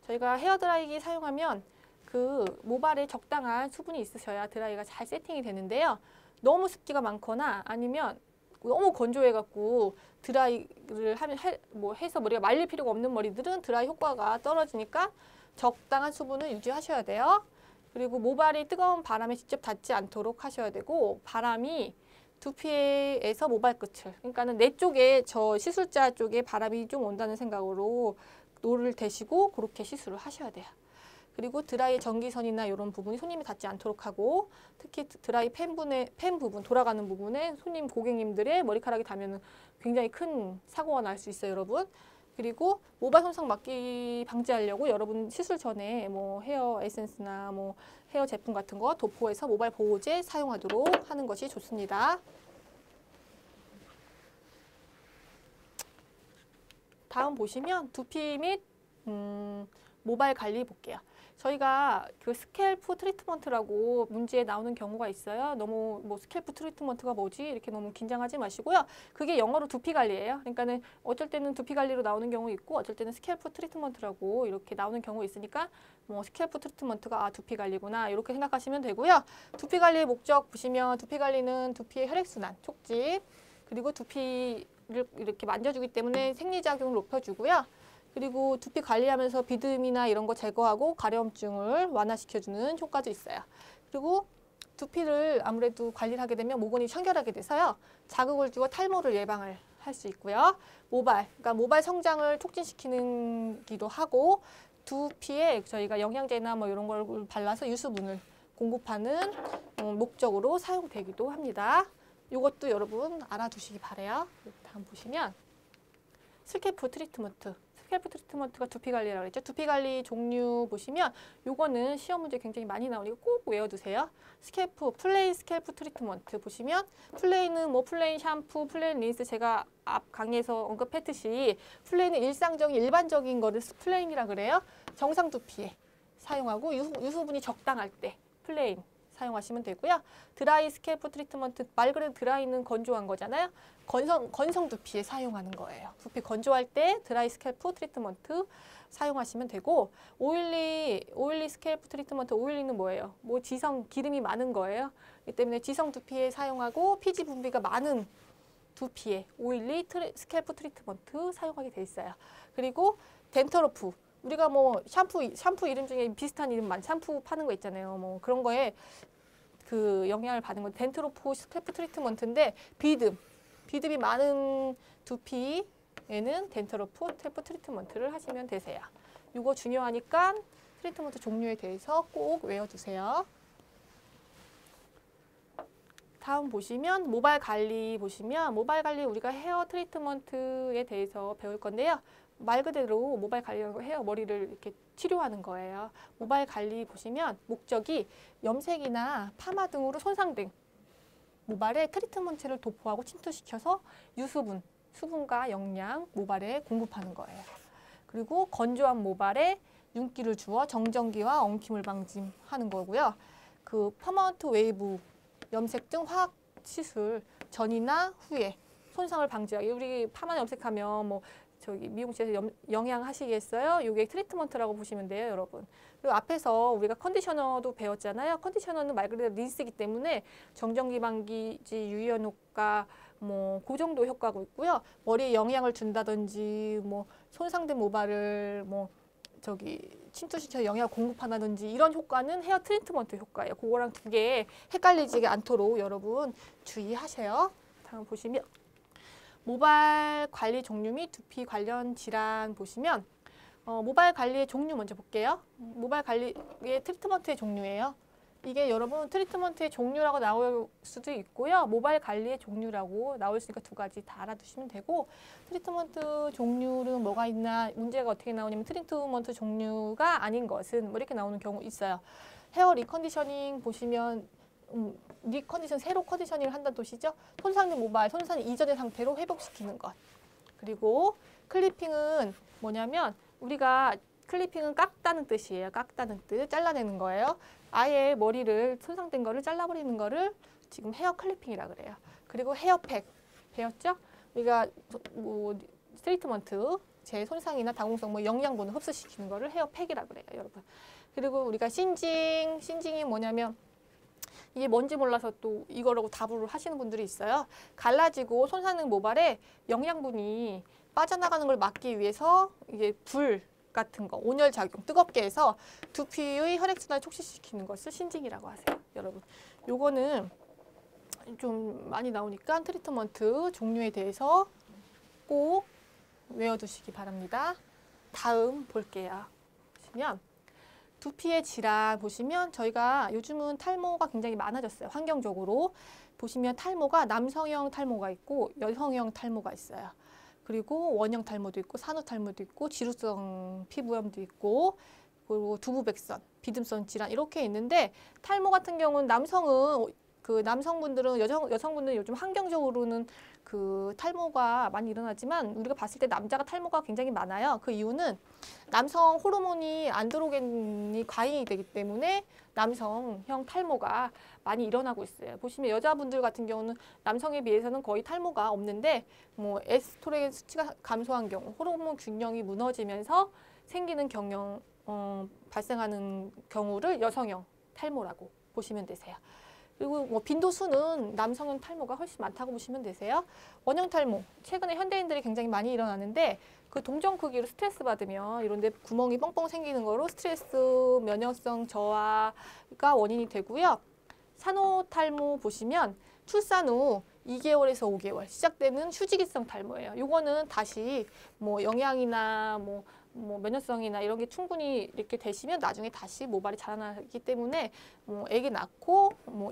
저희가 헤어 드라이기 사용하면 그 모발에 적당한 수분이 있으셔야 드라이가 잘 세팅이 되는데요. 너무 습기가 많거나 아니면 너무 건조해갖고 드라이를 해서 머리가 말릴 필요가 없는 머리들은 드라이 효과가 떨어지니까 적당한 수분을 유지하셔야 돼요. 그리고 모발이 뜨거운 바람에 직접 닿지 않도록 하셔야 되고, 바람이 두피에서 모발 끝을, 그러니까는 내 쪽에, 저 시술자 쪽에 바람이 좀 온다는 생각으로 노를 대시고 그렇게 시술을 하셔야 돼요. 그리고 드라이 전기선이나 이런 부분이 손님이 닿지 않도록 하고, 특히 드라이 팬 부분, 돌아가는 부분에 고객님들의 머리카락이 닿으면 굉장히 큰 사고가 날 수 있어요, 여러분. 그리고 모발 손상 방지하려고 여러분 시술 전에 뭐 헤어 에센스나 뭐 헤어 제품 같은 거 도포해서 모발 보호제 사용하도록 하는 것이 좋습니다. 다음 보시면 두피 및 모발 관리 볼게요. 저희가 그 스캘프 트리트먼트라고 문제에 나오는 경우가 있어요. 너무 뭐 스캘프 트리트먼트가 뭐지? 이렇게 너무 긴장하지 마시고요. 그게 영어로 두피 관리예요. 그러니까는 어쩔 때는 두피 관리로 나오는 경우 있고 어쩔 때는 스캘프 트리트먼트라고 이렇게 나오는 경우 있으니까 뭐 스캘프 트리트먼트가 두피 관리구나 이렇게 생각하시면 되고요. 두피 관리의 목적 보시면 두피 관리는 두피의 혈액순환, 촉집 그리고 두피를 이렇게 만져주기 때문에 생리작용을 높여주고요. 그리고 두피 관리하면서 비듬이나 이런 거 제거하고 가려움증을 완화시켜주는 효과도 있어요. 그리고 두피를 아무래도 관리를 하게 되면 모근이 청결하게 돼서요. 자극을 주어 탈모를 예방을 할 수 있고요. 그러니까 모발 성장을 촉진시키기도 하고 두피에 저희가 영양제나 뭐 이런 걸 발라서 유수분을 공급하는 목적으로 사용되기도 합니다. 이것도 여러분 알아두시기 바래요. 다음 보시면 스캘프 트리트먼트. 스캘프 트리트먼트가 두피 관리라고 했죠. 두피 관리 종류 보시면 요거는 시험 문제 굉장히 많이 나오니까 꼭 외워두세요. 스캘프, 플레인 스캘프 트리트먼트 보시면 플레인은 뭐 플레인 샴푸, 플레인 린스 제가 앞 강의에서 언급했듯이 플레인은 일상적인 일반적인 거를 플레인이라 그래요. 정상 두피에 사용하고 유수분이 적당할 때 플레인 사용하시면 되고요. 드라이 스캘프 트리트먼트, 말 그대로 드라이는 건조한 거잖아요. 건성 두피에 사용하는 거예요. 두피 건조할 때 드라이 스캘프 트리트먼트 사용하시면 되고 오일리 스캘프 트리트먼트, 오일리는 뭐예요? 뭐 지성, 기름이 많은 거예요. 이 때문에 지성 두피에 사용하고 피지 분비가 많은 두피에 오일리 스캘프 트리트먼트 사용하게 돼 있어요. 그리고 덴터로프. 우리가 뭐 샴푸 이름 중에 비슷한 이름 샴푸 파는 거 있잖아요. 뭐 그런 거에 그 영향을 받은 건 덴트로프 스캘프 트리트먼트인데 비듬이 많은 두피에는 덴트로프 스캘프 트리트먼트를 하시면 되세요. 이거 중요하니까 트리트먼트 종류에 대해서 꼭 외워두세요. 다음 보시면 모발 관리 보시면 모발 관리 우리가 헤어 트리트먼트에 대해서 배울 건데요. 말 그대로 모발 관리하고 헤어 머리를 이렇게 치료하는 거예요. 모발 관리 보시면 목적이 염색이나 파마 등으로 손상된 모발에 트리트먼트를 도포하고 침투시켜서 유수분, 수분과 영양 모발에 공급하는 거예요. 그리고 건조한 모발에 윤기를 주어 정전기와 엉킴을 방지하는 거고요. 그 퍼머넌트 웨이브 염색 등 화학 시술 전이나 후에 손상을 방지하기. 우리 파마 염색하면 뭐 저기 미용실에서 영양하시겠어요? 이게 트리트먼트라고 보시면 돼요, 여러분. 그리고 앞에서 우리가 컨디셔너도 배웠잖아요. 컨디셔너는 말 그대로 린스이기 때문에 정전기 방지지, 유연 효과, 뭐 그 정도 효과가 있고요. 머리에 영향을 준다든지, 뭐 손상된 모발을 뭐 저기 침투시켜서 영양을 공급한다든지 이런 효과는 헤어 트리트먼트 효과예요. 그거랑 두 개 헷갈리지 않도록 여러분 주의하세요. 다음 보시면. 모발 관리 종류 및 두피 관련 질환 보시면 모발 관리의 종류 먼저 볼게요. 모발 관리의 트리트먼트의 종류예요. 이게 여러분 트리트먼트의 종류라고 나올 수도 있고요. 모발 관리의 종류라고 나올 수 있으니까 두 가지 다 알아두시면 되고 트리트먼트 종류는 뭐가 있나 문제가 어떻게 나오냐면 트리트먼트 종류가 아닌 것은 뭐 이렇게 나오는 경우 있어요. 헤어 리컨디셔닝 보시면 새로 컨디셔닝을 한다는 뜻이죠. 손상된 모발, 손상 이전의 상태로 회복시키는 것. 그리고 클리핑은 뭐냐면 우리가 클리핑은 깎다는 뜻이에요. 깎다는 뜻, 잘라내는 거예요. 아예 머리를 손상된 거를 잘라버리는 거를 지금 헤어 클리핑이라 그래요. 그리고 헤어팩 배웠죠? 우리가 뭐 트리트먼트, 제 손상이나 다공성 뭐 영양분을 흡수시키는 거를 헤어팩이라 그래요, 여러분. 그리고 우리가 신징이 뭐냐면 이게 뭔지 몰라서 또 이거라고 답을 하시는 분들이 있어요. 갈라지고 손상된 모발에 영양분이 빠져나가는 걸 막기 위해서 이게 불 같은 거, 온열 작용, 뜨겁게 해서 두피의 혈액순환을 촉진시키는 것을 신징이라고 하세요. 여러분, 요거는 좀 많이 나오니까 트리트먼트 종류에 대해서 꼭 외워두시기 바랍니다. 다음 볼게요. 보시면 두피의 질환 보시면 저희가 요즘은 탈모가 굉장히 많아졌어요. 환경적으로 보시면 탈모가 남성형 탈모가 있고 여성형 탈모가 있어요. 그리고 원형 탈모도 있고 산후 탈모도 있고 지루성 피부염도 있고 그리고 두부백선, 비듬성 질환 이렇게 있는데 탈모 같은 경우는 남성분들은 여성분들은 요즘 환경적으로는 그 탈모가 많이 일어나지만 우리가 봤을 때 남자가 탈모가 굉장히 많아요. 그 이유는 남성 호르몬이 안드로겐이 과잉이 되기 때문에 남성형 탈모가 많이 일어나고 있어요. 보시면 여자분들 같은 경우는 남성에 비해서는 거의 탈모가 없는데 뭐 에스트로겐 수치가 감소한 경우 호르몬 균형이 무너지면서 생기는 발생하는 경우를 여성형 탈모라고 보시면 되세요. 그리고 뭐 빈도수는 남성형 탈모가 훨씬 많다고 보시면 되세요. 원형 탈모, 최근에 현대인들이 굉장히 많이 일어나는데 그 동전 크기로 스트레스 받으면 이런 데 구멍이 뻥뻥 생기는 거로 스트레스, 면역성 저하가 원인이 되고요. 산후탈모 보시면 출산 후 2개월에서 5개월 시작되는 휴지기성 탈모예요. 요거는 다시 뭐 영양이나 뭐 면역성이나 이런 게 충분히 이렇게 되시면 나중에 다시 모발이 자라나기 때문에 뭐 아기 낳고 뭐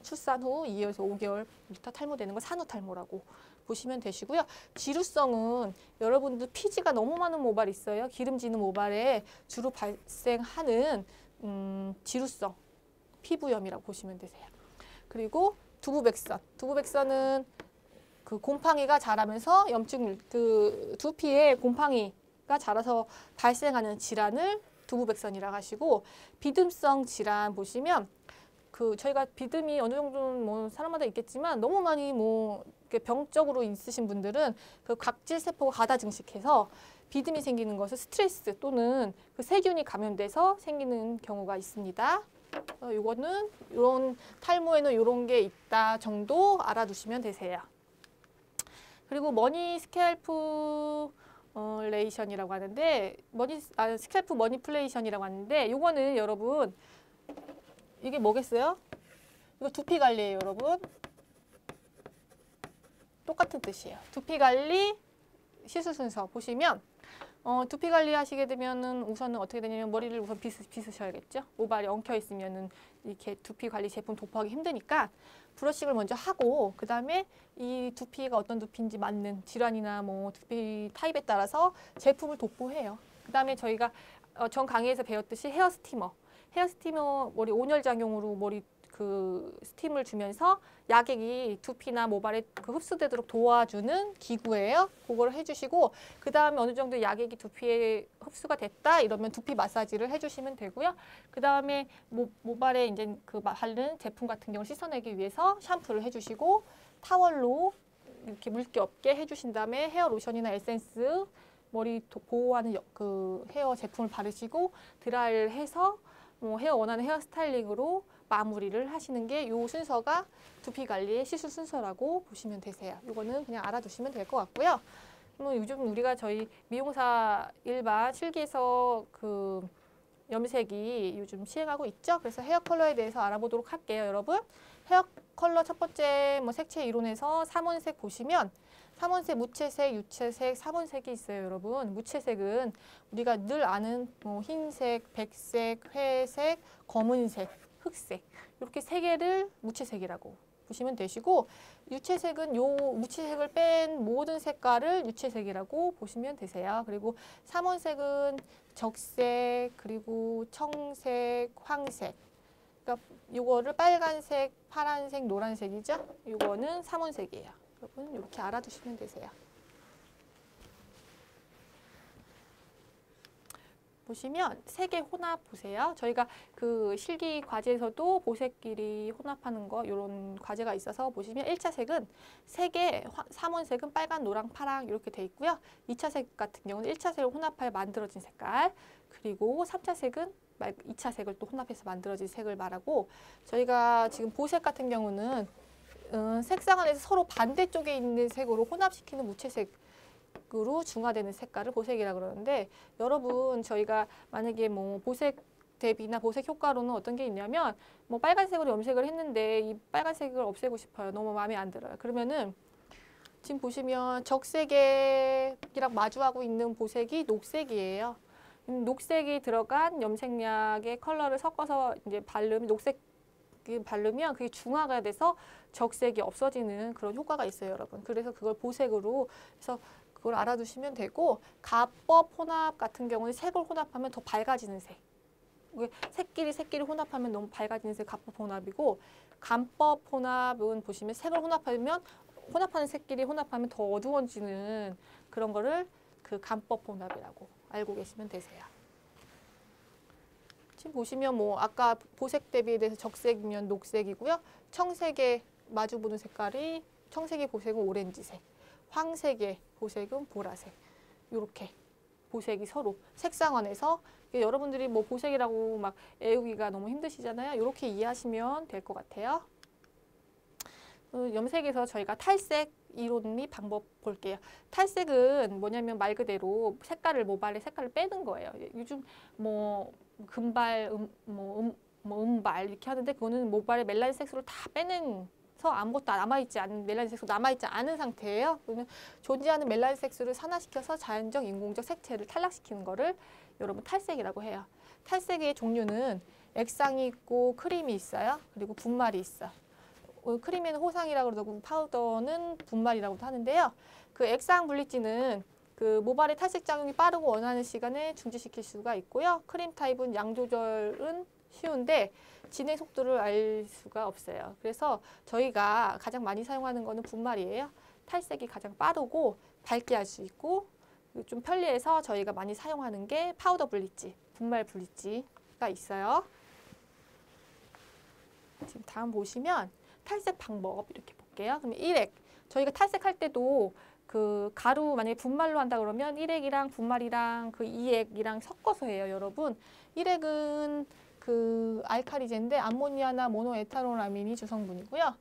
출산 후 2에서 5개월부터 탈모되는 걸 산후탈모라고 보시면 되시고요. 지루성은 여러분들 피지가 너무 많은 모발이 있어요. 기름지는 모발에 주로 발생하는 지루성, 피부염이라고 보시면 되세요. 그리고 두부백선은 그 곰팡이가 자라면서 염증, 그 두피에 곰팡이가 자라서 발생하는 질환을 두부백선이라고 하시고, 비듬성 질환 보시면 그 저희가 비듬이 어느 정도는 뭐 사람마다 있겠지만 너무 많이 뭐 병적으로 있으신 분들은 그 각질 세포가 가다 증식해서 비듬이 생기는 것을 스트레스 또는 그 세균이 감염돼서 생기는 경우가 있습니다. 이거는 이런 탈모에는 이런 게 있다 정도 알아두시면 되세요. 그리고 머니 스캘프 레이션이라고 하는데 스캘프 머니플레이션이라고 하는데 요거는 여러분 이게 뭐겠어요? 이거 두피 관리예요, 여러분. 똑같은 뜻이에요. 두피 관리 시술 순서 보시면 두피 관리 하시게 되면은 우선은 어떻게 되냐면 머리를 우선 빗으셔야겠죠. 모발이 엉켜 있으면은 이렇게 두피 관리 제품 도포하기 힘드니까 브러싱을 먼저 하고 그 다음에 이 두피가 어떤 두피인지 맞는 질환이나 뭐 두피 타입에 따라서 제품을 도포해요. 그 다음에 저희가 전 강의에서 배웠듯이 헤어 스티머 머리 온열작용으로 머리 그 스팀을 주면서 약액이 두피나 모발에 그 흡수되도록 도와주는 기구예요. 그걸 해주시고 그 다음에 어느 정도 약액이 두피에 흡수가 됐다 이러면 두피 마사지를 해주시면 되고요. 그 다음에 모발에 이제 그 바른 제품 같은 경우를 씻어내기 위해서 샴푸를 해주시고 타월로 이렇게 물기 없게 해주신 다음에 헤어 로션이나 에센스 머리 보호하는 그 헤어 제품을 바르시고 드라이를 해서 뭐 원하는 헤어 스타일링으로 마무리를 하시는 게 요 순서가 두피 관리의 시술 순서라고 보시면 되세요. 이거는 그냥 알아두시면 될 것 같고요. 뭐 요즘 우리가 저희 미용사 일반 실기에서 그 염색이 요즘 시행하고 있죠. 그래서 헤어 컬러에 대해서 알아보도록 할게요, 여러분. 헤어 컬러 첫 번째 뭐 색채 이론에서 삼원색 보시면 삼원색, 무채색, 유채색, 삼원색이 있어요, 여러분. 무채색은 우리가 늘 아는 뭐 흰색, 백색, 회색, 검은색, 흑색 이렇게 세 개를 무채색이라고 보시면 되시고 유채색은 요 무채색을 뺀 모든 색깔을 유채색이라고 보시면 되세요. 그리고 삼원색은 적색, 그리고 청색, 황색. 그러니까 요거를 빨간색, 파란색, 노란색이죠. 요거는 삼원색이에요. 여러분 이렇게 알아두시면 되세요. 보시면 세 개 혼합 보세요. 저희가 그 실기 과제에서도 보색끼리 혼합하는 거 이런 과제가 있어서 보시면 1차 색은 세 개, 3원색은 빨간, 노랑, 파랑 이렇게 돼 있고요. 2차 색 같은 경우는 1차 색을 혼합하여 만들어진 색깔, 그리고 3차 색은 2차 색을 또 혼합해서 만들어진 색을 말하고, 저희가 지금 보색 같은 경우는 색상 안에서 서로 반대쪽에 있는 색으로 혼합시키는 무채색으로 중화되는 색깔을 보색이라고 그러는데, 여러분 저희가 만약에 뭐 보색 대비나 보색 효과로는 어떤 게 있냐면 뭐 빨간색으로 염색을 했는데 이 빨간색을 없애고 싶어요. 너무 마음에 안 들어요. 그러면은 지금 보시면 적색이랑 마주하고 있는 보색이 녹색이에요. 녹색이 들어간 염색약의 컬러를 섞어서 이제 녹색 바르면 그게 중화가 돼서 적색이 없어지는 그런 효과가 있어요, 여러분. 그래서 그걸 보색으로 해서 그걸 알아두시면 되고, 가법 혼합 같은 경우는 색을 혼합하면 더 밝아지는 색. 색끼리 혼합하면 너무 밝아지는 색 가법 혼합이고, 간법 혼합은 보시면 색을 혼합하면 혼합하는 색끼리 혼합하면 더 어두워지는 그런 거를 그 간법 혼합이라고 알고 계시면 되세요. 지금 보시면 뭐 아까 보색 대비에 대해서 적색이면 녹색이고요. 청색에 마주보는 색깔이 청색의 보색은 오렌지색, 황색의 보색은 보라색. 이렇게 보색이 서로 색상원에서 여러분들이 뭐 보색이라고 막 애우기가 너무 힘드시잖아요. 이렇게 이해하시면 될 것 같아요. 염색에서 저희가 탈색 이론 및 방법 볼게요. 탈색은 뭐냐면 말 그대로 색깔을 모발의 색깔을 빼는 거예요. 요즘 뭐 금발, 은발 이렇게 하는데 그거는 모발의 멜라닌 색소를 다 빼내서 아무것도 남아있지 않은 멜라닌 색소 남아있지 않은 상태예요. 그러면 존재하는 멜라닌 색소를 산화시켜서 자연적 인공적 색채를 탈락시키는 거를 여러분 탈색이라고 해요. 탈색의 종류는 액상이 있고 크림이 있어요. 그리고 분말이 있어. 크림에는 호상이라고 그러고 파우더는 분말이라고도 하는데요. 그 액상 분리지는 그 모발의 탈색 작용이 빠르고 원하는 시간에 중지시킬 수가 있고요. 크림 타입은 양 조절은 쉬운데 진행 속도를 알 수가 없어요. 그래서 저희가 가장 많이 사용하는 거는 분말이에요. 탈색이 가장 빠르고 밝게 할 수 있고 좀 편리해서 저희가 많이 사용하는 게 파우더 분리지, 분말 분리지가 있어요. 지금 다음 보시면 탈색 방법 이렇게 볼게요. 그럼 일액. 저희가 탈색할 때도 그 가루 만약에 분말로 한다 그러면 일액이랑 분말이랑 그 이액이랑 섞어서 해요, 여러분. 일액은 그 알칼리제인데 암모니아나 모노에탄올아민이 주성분이고요.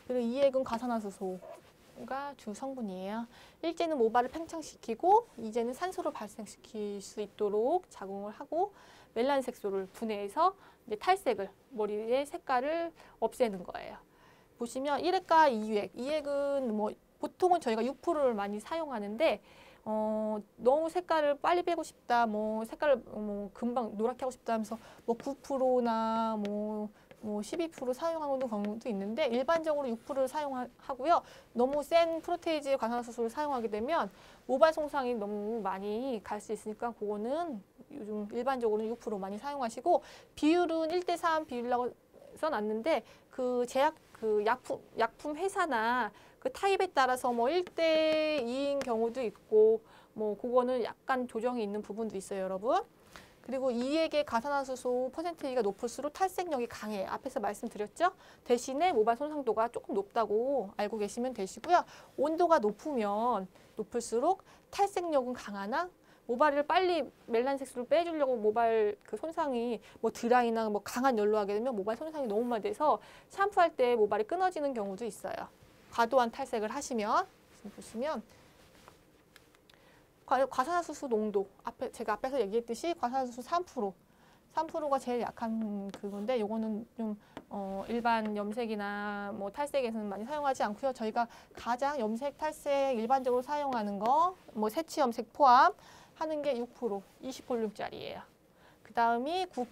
그리고 이액은 과산화수소가 주성분이에요. 일제는 모발을 팽창시키고 이제는 산소를 발생시킬 수 있도록 작용을 하고 멜라닌 색소를 분해해서 이제 탈색을 머리의 색깔을 없애는 거예요. 보시면 1액과 2액, 2액은 뭐 보통은 저희가 6%를 많이 사용하는데 너무 색깔을 빨리 빼고 싶다, 뭐 색깔을 뭐 금방 노랗게 하고 싶다 하면서 뭐 9%나 뭐 12% 사용하는 경우도 있는데 일반적으로 6%를 사용하고요. 너무 센 프로테이즈 과산화수소를 사용하게 되면 모발 손상이 너무 많이 갈 수 있으니까 그거는 요즘 일반적으로는 6% 많이 사용하시고 비율은 1대3 비율이라고 써놨는데 그 제약 그 약품 회사나 그 타입에 따라서 뭐 1대2인 경우도 있고 뭐 그거는 약간 조정이 있는 부분도 있어요, 여러분. 그리고 이액의 가산화수소 퍼센테이지가 높을수록 탈색력이 강해요. 앞에서 말씀드렸죠? 대신에 모발 손상도가 조금 높다고 알고 계시면 되시고요. 온도가 높을수록 탈색력은 강하나 모발을 빨리 멜라닌 색소를 빼주려고 모발 그 손상이 뭐 드라이나 뭐 강한 열로 하게 되면 모발 손상이 너무 많이 돼서 샴푸할 때 모발이 끊어지는 경우도 있어요. 과도한 탈색을 하시면 지금 보시면 과산화수소 농도 제가 앞에서 얘기했듯이 과산화수소 3%가 제일 약한 그건데 요거는 좀 일반 염색이나 뭐 탈색에서는 많이 사용하지 않고요. 저희가 가장 염색 탈색 일반적으로 사용하는 거 뭐 새치 염색 포함 하는 게 6%, 20볼륨짜리예요. 그 다음이 9%,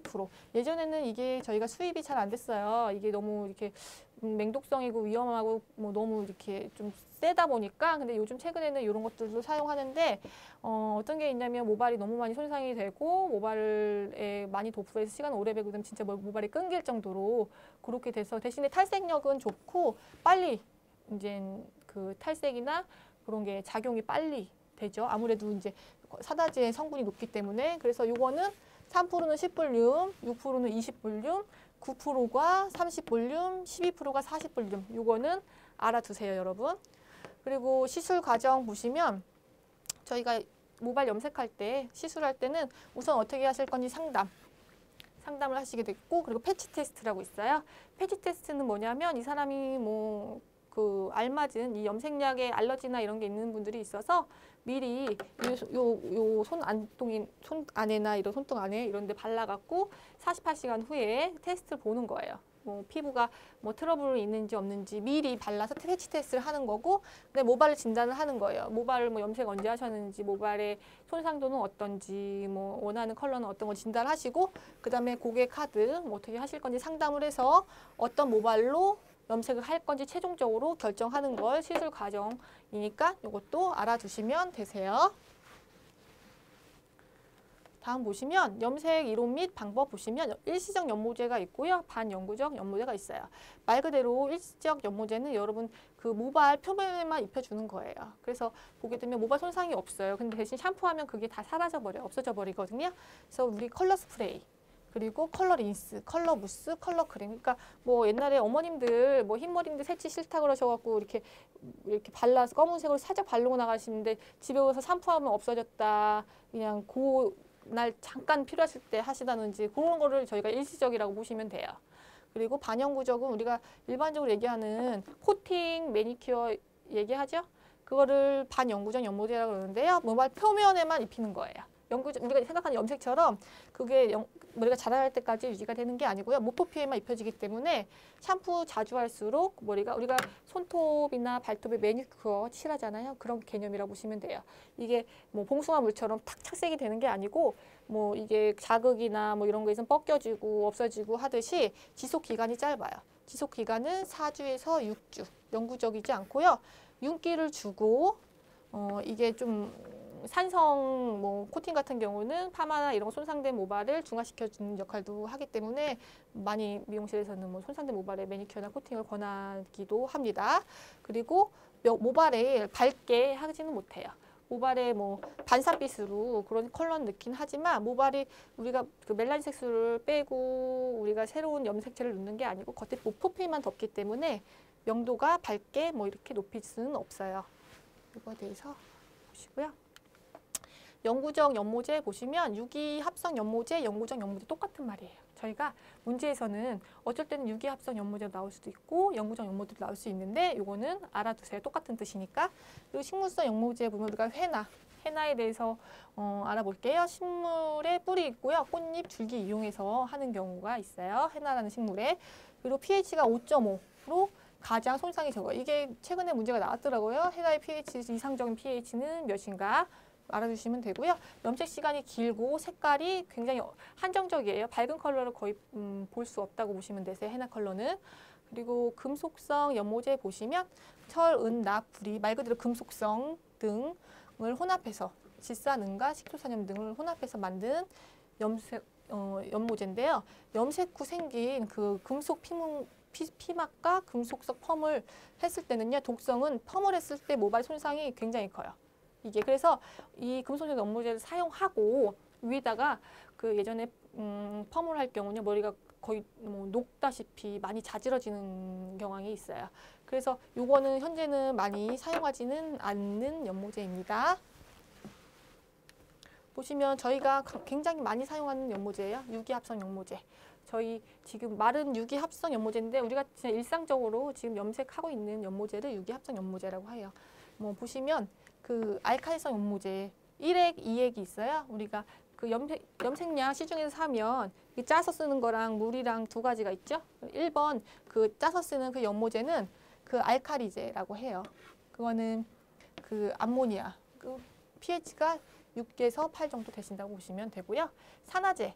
12%. 예전에는 이게 저희가 수입이 잘 안 됐어요. 이게 너무 이렇게 맹독성이고 위험하고 뭐 너무 이렇게 좀 세다 보니까 근데 요즘 최근에는 이런 것들도 사용하는데 어떤 게 있냐면 모발이 너무 많이 손상이 되고 모발에 많이 도포해서 시간 오래 배고 되면 진짜 모발이 끊길 정도로 그렇게 돼서 대신에 탈색력은 좋고 빨리 이제 그 탈색이나 그런 게 작용이 빨리 되죠. 아무래도 이제 사다지의 성분이 높기 때문에 그래서 요거는 3%는 10볼륨, 6%는 20볼륨, 9%가 30볼륨, 12%가 40볼륨. 요거는 알아두세요, 여러분. 그리고 시술 과정 보시면 저희가 모발 염색할 때 시술할 때는 우선 어떻게 하실 건지 상담을 하시게 됐고 그리고 패치 테스트라고 있어요. 패치 테스트는 뭐냐면 이 사람이 뭐 그 알맞은 이 염색약에 알러지나 이런 게 있는 분들이 있어서 미리 요 손 안에나 이런 손등 안에 이런 데 발라갖고 48시간 후에 테스트를 보는 거예요. 뭐 피부가 뭐 트러블이 있는지 없는지 미리 발라서 패치 테스트를 하는 거고 근데 모발을 진단을 하는 거예요. 모발을 뭐 염색 언제 하셨는지 모발의 손상도는 어떤지 뭐 원하는 컬러는 어떤 거 진단하시고 그다음에 고객 카드 뭐 어떻게 하실 건지 상담을 해서 어떤 모발로 염색을 할 건지 최종적으로 결정하는 걸 시술 과정이니까 이것도 알아두시면 되세요. 다음 보시면 염색 이론 및 방법 보시면 일시적 연모제가 있고요. 반영구적 연모제가 있어요. 말 그대로 일시적 연모제는 여러분 그 모발 표면에만 입혀주는 거예요. 그래서 보게 되면 모발 손상이 없어요. 근데 대신 샴푸하면 그게 다 사라져 버려요. 없어져 버리거든요. 그래서 우리 컬러 스프레이 그리고 컬러 린스, 컬러 무스, 컬러 크림. 그러니까 뭐 옛날에 어머님들 뭐 흰머리인데 새치 싫다 그러셔갖고 이렇게 발라서 검은색으로 살짝 바르고 나가시는데 집에 와서 샴푸하면 없어졌다. 그냥 그날 잠깐 필요하실 때 하시다든지 그런 거를 저희가 일시적이라고 보시면 돼요. 그리고 반영구적은 우리가 일반적으로 얘기하는 코팅, 매니큐어 얘기하죠. 그거를 반영구적 연모제라고 그러는데요. 모발 표면에만 입히는 거예요. 영구적, 우리가 생각하는 염색처럼 그게 머리가 자랄 때까지 유지가 되는 게 아니고요. 모토피에만 입혀지기 때문에 샴푸 자주 할수록 머리가 우리가 손톱이나 발톱에 매니큐어 칠하잖아요. 그런 개념이라고 보시면 돼요. 이게 뭐 봉숭아 물처럼 탁 착색이 되는 게 아니고 뭐 이게 자극이나 뭐 이런 거에서 벗겨지고 없어지고 하듯이 지속 기간이 짧아요. 지속 기간은 4주에서 6주. 영구적이지 않고요. 윤기를 주고 이게 좀 산성 뭐 코팅 같은 경우는 파마나 이런 손상된 모발을 중화시켜주는 역할도 하기 때문에 많이 미용실에서는 뭐 손상된 모발에 매니큐어나 코팅을 권하기도 합니다. 그리고 모발을 밝게 하지는 못해요. 모발에 뭐 반사빛으로 그런 컬러는 넣긴 하지만 모발이 우리가 그 멜라닌 색소를 빼고 우리가 새로운 염색체를 넣는 게 아니고 겉에 모토피만 덮기 때문에 명도가 밝게 뭐 이렇게 높일 수는 없어요. 이거에 대해서 보시고요. 영구적 연모제 보시면 유기합성 연모제, 영구적 연모제 똑같은 말이에요. 저희가 문제에서는 어쩔 때는 유기합성 연모제도 나올 수도 있고 영구적 연모제도 나올 수 있는데 이거는 알아두세요. 똑같은 뜻이니까. 그리고 식물성 연모제 보면 우리가 해나에 대해서 알아볼게요. 식물에 뿌리 있고요. 꽃잎, 줄기 이용해서 하는 경우가 있어요. 해나라는 식물에. 그리고 pH가 5.5로 가장 손상이 적어요. 이게 최근에 문제가 나왔더라고요. 해나의 pH, 이상적인 pH는 몇인가 알아주시면 되고요. 염색 시간이 길고 색깔이 굉장히 한정적이에요. 밝은 컬러를 거의 볼 수 없다고 보시면 되세요. 해나 컬러는. 그리고 금속성 연모제 보시면 철, 은, 납, 구리 말 그대로 금속성 등을 혼합해서 질산은과 식초산염 등을 혼합해서 만든 연모제인데요. 염색 후 생긴 그 금속 피막과 금속성 펌을 했을 때는요. 독성은 펌을 했을 때 모발 손상이 굉장히 커요. 이게 그래서 이 금속성 연모제를 사용하고 위에다가 그 예전에 펌을 할 경우는 머리가 거의 뭐 녹다시피 많이 자지러지는 경향이 있어요. 그래서 요거는 현재는 많이 사용하지는 않는 연모제입니다. 보시면 저희가 굉장히 많이 사용하는 연모제예요. 유기합성 연모제. 저희 지금 말은 유기합성 연모제인데 우리가 진짜 일상적으로 지금 염색하고 있는 연모제를 유기합성 연모제라고 해요. 뭐 보시면 그 알칼리성 연모제 1액, 2액이 있어요. 우리가 그 염색약 시중에서 사면 짜서 쓰는 거랑 물이랑 두 가지가 있죠. 1번 그 짜서 쓰는 그 연모제는 그 알칼리제라고 해요. 그거는 그 암모니아, 그 pH가 6에서 8 정도 되신다고 보시면 되고요. 산화제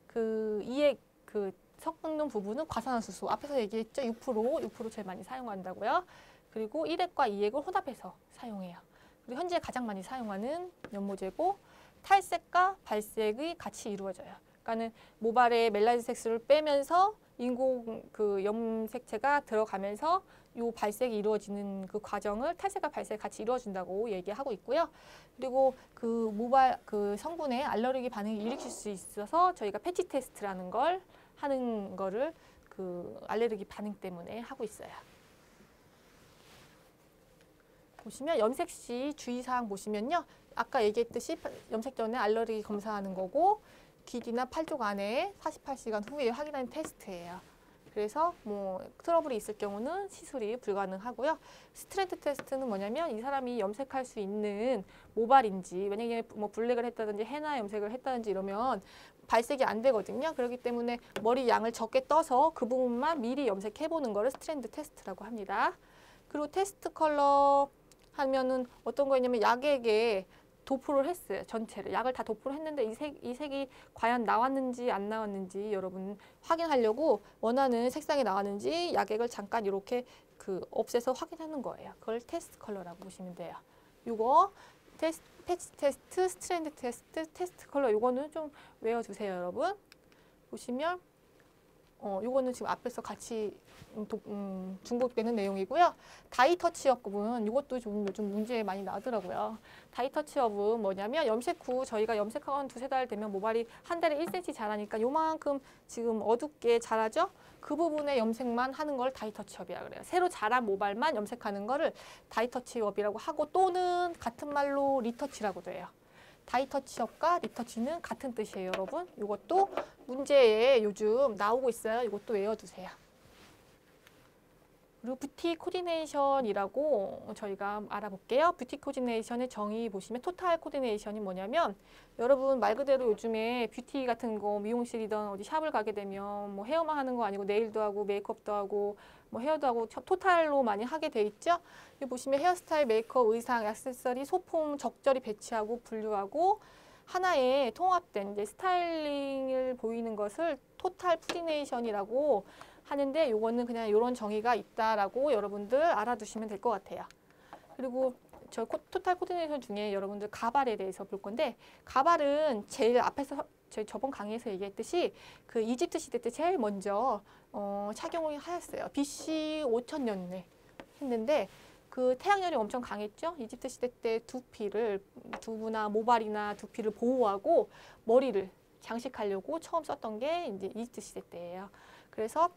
그 2액 그 섞는 부분은 과산화수소 앞에서 얘기했죠. 6% 제일 많이 사용한다고요. 그리고 1액과 2액을 혼합해서 사용해요. 그리고 현재 가장 많이 사용하는 연모제고 탈색과 발색이 같이 이루어져요. 그러니까는 모발에 멜라닌 색소를 빼면서 인공 그 염색체가 들어가면서 요 발색이 이루어지는 그 과정을 탈색과 발색이 같이 이루어진다고 얘기하고 있고요. 그리고 그 모발 그 성분에 알레르기 반응을 일으킬 수 있어서 저희가 패치 테스트라는 걸 하는 거를 그 알레르기 반응 때문에 하고 있어요. 보시면 염색 시 주의사항 보시면요. 아까 얘기했듯이 염색 전에 알레르기 검사하는 거고 귀뒤나 팔쪽 안에 48시간 후에 확인하는 테스트예요. 그래서 뭐 트러블이 있을 경우는 시술이 불가능하고요. 스트레ን트 테스트는 뭐냐면 이 사람이 염색할 수 있는 모발인지 만약에 뭐 블랙을 했다든지 헤나 염색을 했다든지 이러면 발색이 안 되거든요. 그렇기 때문에 머리 양을 적게 떠서 그 부분만 미리 염색해보는 거를 스트랜드 테스트라고 합니다. 그리고 테스트 컬러 하면은 어떤 거냐면 약액에 도포를 했어요. 전체를. 약을 다 도포를 했는데 이 색이 과연 나왔는지 안 나왔는지 여러분 확인하려고 원하는 색상이 나왔는지 약액을 잠깐 이렇게 그 없애서 확인하는 거예요. 그걸 테스트 컬러라고 보시면 돼요. 요거 패치 테스트, 스트랜드 테스트, 테스트 컬러 요거는 좀 외워주세요, 여러분. 보시면 요거는 지금 앞에서 같이 중복되는 내용이고요. 다이 터치업 부분 이것도 좀 요즘 문제 많이 나더라고요. 다이 터치업은 뭐냐면 염색 후 저희가 염색하고 한 두세 달 되면 모발이 한 달에 1cm 자라니까 요만큼 지금 어둡게 자라죠? 그 부분에 염색만 하는 걸 다이 터치업이라 그래요. 새로 자란 모발만 염색하는 거를 다이 터치업이라고 하고 또는 같은 말로 리터치라고도 해요. 다이 터치업과 리터치는 같은 뜻이에요, 여러분. 이것도 문제에 요즘 나오고 있어요. 이것도 외워두세요. 그리고 뷰티 코디네이션이라고 저희가 알아볼게요. 뷰티 코디네이션의 정의 보시면 토탈 코디네이션이 뭐냐면 여러분 말 그대로 요즘에 뷰티 같은 거 미용실이든 어디 샵을 가게 되면 뭐 헤어만 하는 거 아니고 네일도 하고 메이크업도 하고 뭐 헤어도 하고 토탈로 많이 하게 돼 있죠. 여기 보시면 헤어스타일, 메이크업, 의상, 액세서리, 소품 적절히 배치하고 분류하고 하나의 통합된 이제 스타일링을 보이는 것을 토탈 코디네이션이라고 하는데 요거는 그냥 이런 정의가 있다라고 여러분들 알아두시면 될 것 같아요. 그리고 저 토탈 코디네이션 중에 여러분들 가발에 대해서 볼 건데 가발은 제일 앞에서 저희 저번 강의에서 얘기했듯이 그 이집트 시대 때 제일 먼저 착용을 하였어요. BC 5000년에 했는데 그 태양열이 엄청 강했죠. 이집트 시대 때 두부나 모발이나 두피를 보호하고 머리를 장식하려고 처음 썼던 게 이제 이집트 시대 때예요. 그래서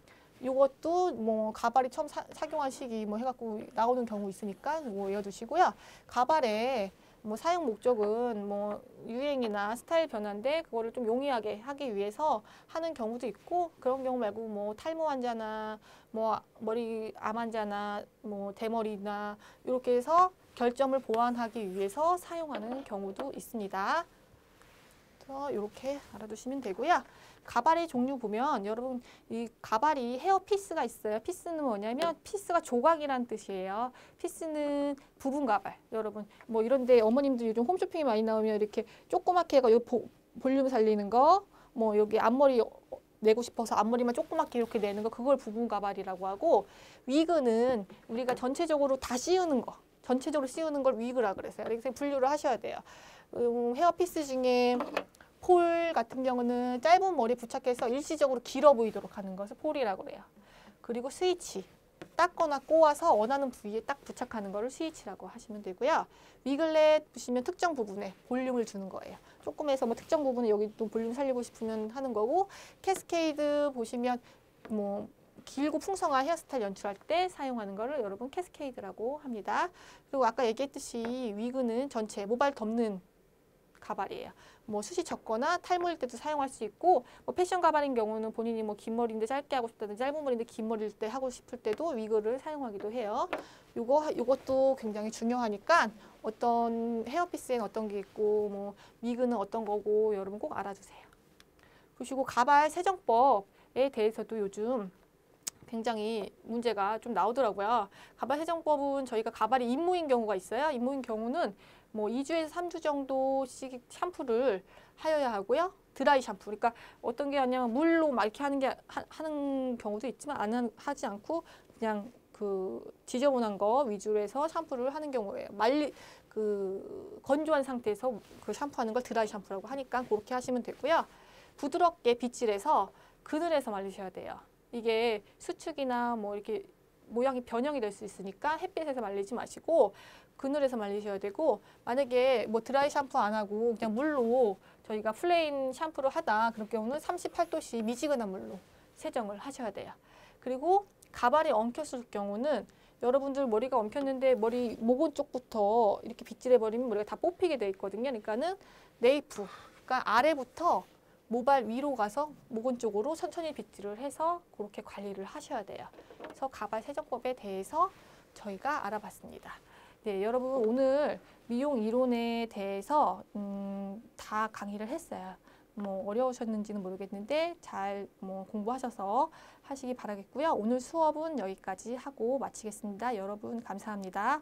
이것도 뭐 가발이 처음 착용한 시기 뭐 해갖고 나오는 경우 있으니까 뭐 외워두시고요. 가발의 뭐 사용 목적은 뭐 유행이나 스타일 변화인데 그거를 좀 용이하게 하기 위해서 하는 경우도 있고 그런 경우 말고 뭐 탈모 환자나 뭐 머리 암 환자나 뭐 대머리나 이렇게 해서 결점을 보완하기 위해서 사용하는 경우도 있습니다. 그래서 이렇게 알아두시면 되고요. 가발의 종류 보면 여러분 이 가발이 헤어 피스가 있어요. 피스는 뭐냐면 피스가 조각이란 뜻이에요. 피스는 부분 가발. 여러분 뭐 이런데 어머님들 요즘 홈쇼핑이 많이 나오면 이렇게 조그맣게 해가 요 볼륨 살리는 거, 뭐 여기 앞머리 내고 싶어서 앞머리만 조그맣게 이렇게 내는 거 그걸 부분 가발이라고 하고 위그는 우리가 전체적으로 다 씌우는 거. 전체적으로 씌우는 걸 위그라 그랬어요. 그래서 분류를 하셔야 돼요. 헤어 피스 중에 폴 같은 경우는 짧은 머리에 부착해서 일시적으로 길어 보이도록 하는 것을 폴이라고 해요. 그리고 스위치, 닦거나 꼬아서 원하는 부위에 딱 부착하는 것을 스위치라고 하시면 되고요. 위글렛 보시면 특정 부분에 볼륨을 주는 거예요. 조금 해서 뭐 특정 부분에 여기 또 볼륨 살리고 싶으면 하는 거고 캐스케이드 보시면 뭐 길고 풍성한 헤어스타일 연출할 때 사용하는 거를 여러분 캐스케이드라고 합니다. 그리고 아까 얘기했듯이 위그는 전체 모발 덮는 가발이에요. 뭐 숱이 적거나 탈모일 때도 사용할 수 있고 뭐 패션 가발인 경우는 본인이 뭐 긴 머리인데 짧게 하고 싶다든지 짧은 머리인데 긴 머리일 때 하고 싶을 때도 위그를 사용하기도 해요. 요것도 굉장히 중요하니까 어떤 헤어피스에는 어떤 게 있고 뭐 위그는 어떤 거고 여러분 꼭 알아주세요. 그리고 가발 세정법에 대해서도 요즘 굉장히 문제가 좀 나오더라고요. 가발 세정법은 저희가 가발이 인모인 경우가 있어요. 인모인 경우는 뭐 2주에서 3주 정도씩 샴푸를 하여야 하고요. 드라이 샴푸. 그러니까 어떤 게 아니면 물로 막 이렇게 하는 경우도 있지만 하지 않고 그냥 그 지저분한 거 위주로 해서 샴푸를 하는 경우예요. 건조한 상태에서 그 샴푸하는 걸 드라이 샴푸라고 하니까 그렇게 하시면 되고요. 부드럽게 빗질해서 그늘에서 말리셔야 돼요. 이게 수축이나 뭐 이렇게 모양이 변형이 될 수 있으니까 햇빛에서 말리지 마시고 그늘에서 말리셔야 되고 만약에 뭐 드라이 샴푸 안 하고 그냥 물로 저희가 플레인 샴푸를 하다 그럴 경우는 38도씨 미지근한 물로 세정을 하셔야 돼요. 그리고 가발이 엉켰을 경우는 여러분들 머리가 엉켰는데 머리 모근 쪽부터 이렇게 빗질해버리면 머리가 다 뽑히게 돼 있거든요. 그러니까는 네이프, 그러니까 아래부터 모발 위로 가서 모근 쪽으로 천천히 빗질을 해서 그렇게 관리를 하셔야 돼요. 그래서 가발 세정법에 대해서 저희가 알아봤습니다. 네, 여러분 오늘 미용 이론에 대해서 다 강의를 했어요. 뭐 어려우셨는지는 모르겠는데 잘 뭐 공부하셔서 하시기 바라겠고요. 오늘 수업은 여기까지 하고 마치겠습니다. 여러분 감사합니다.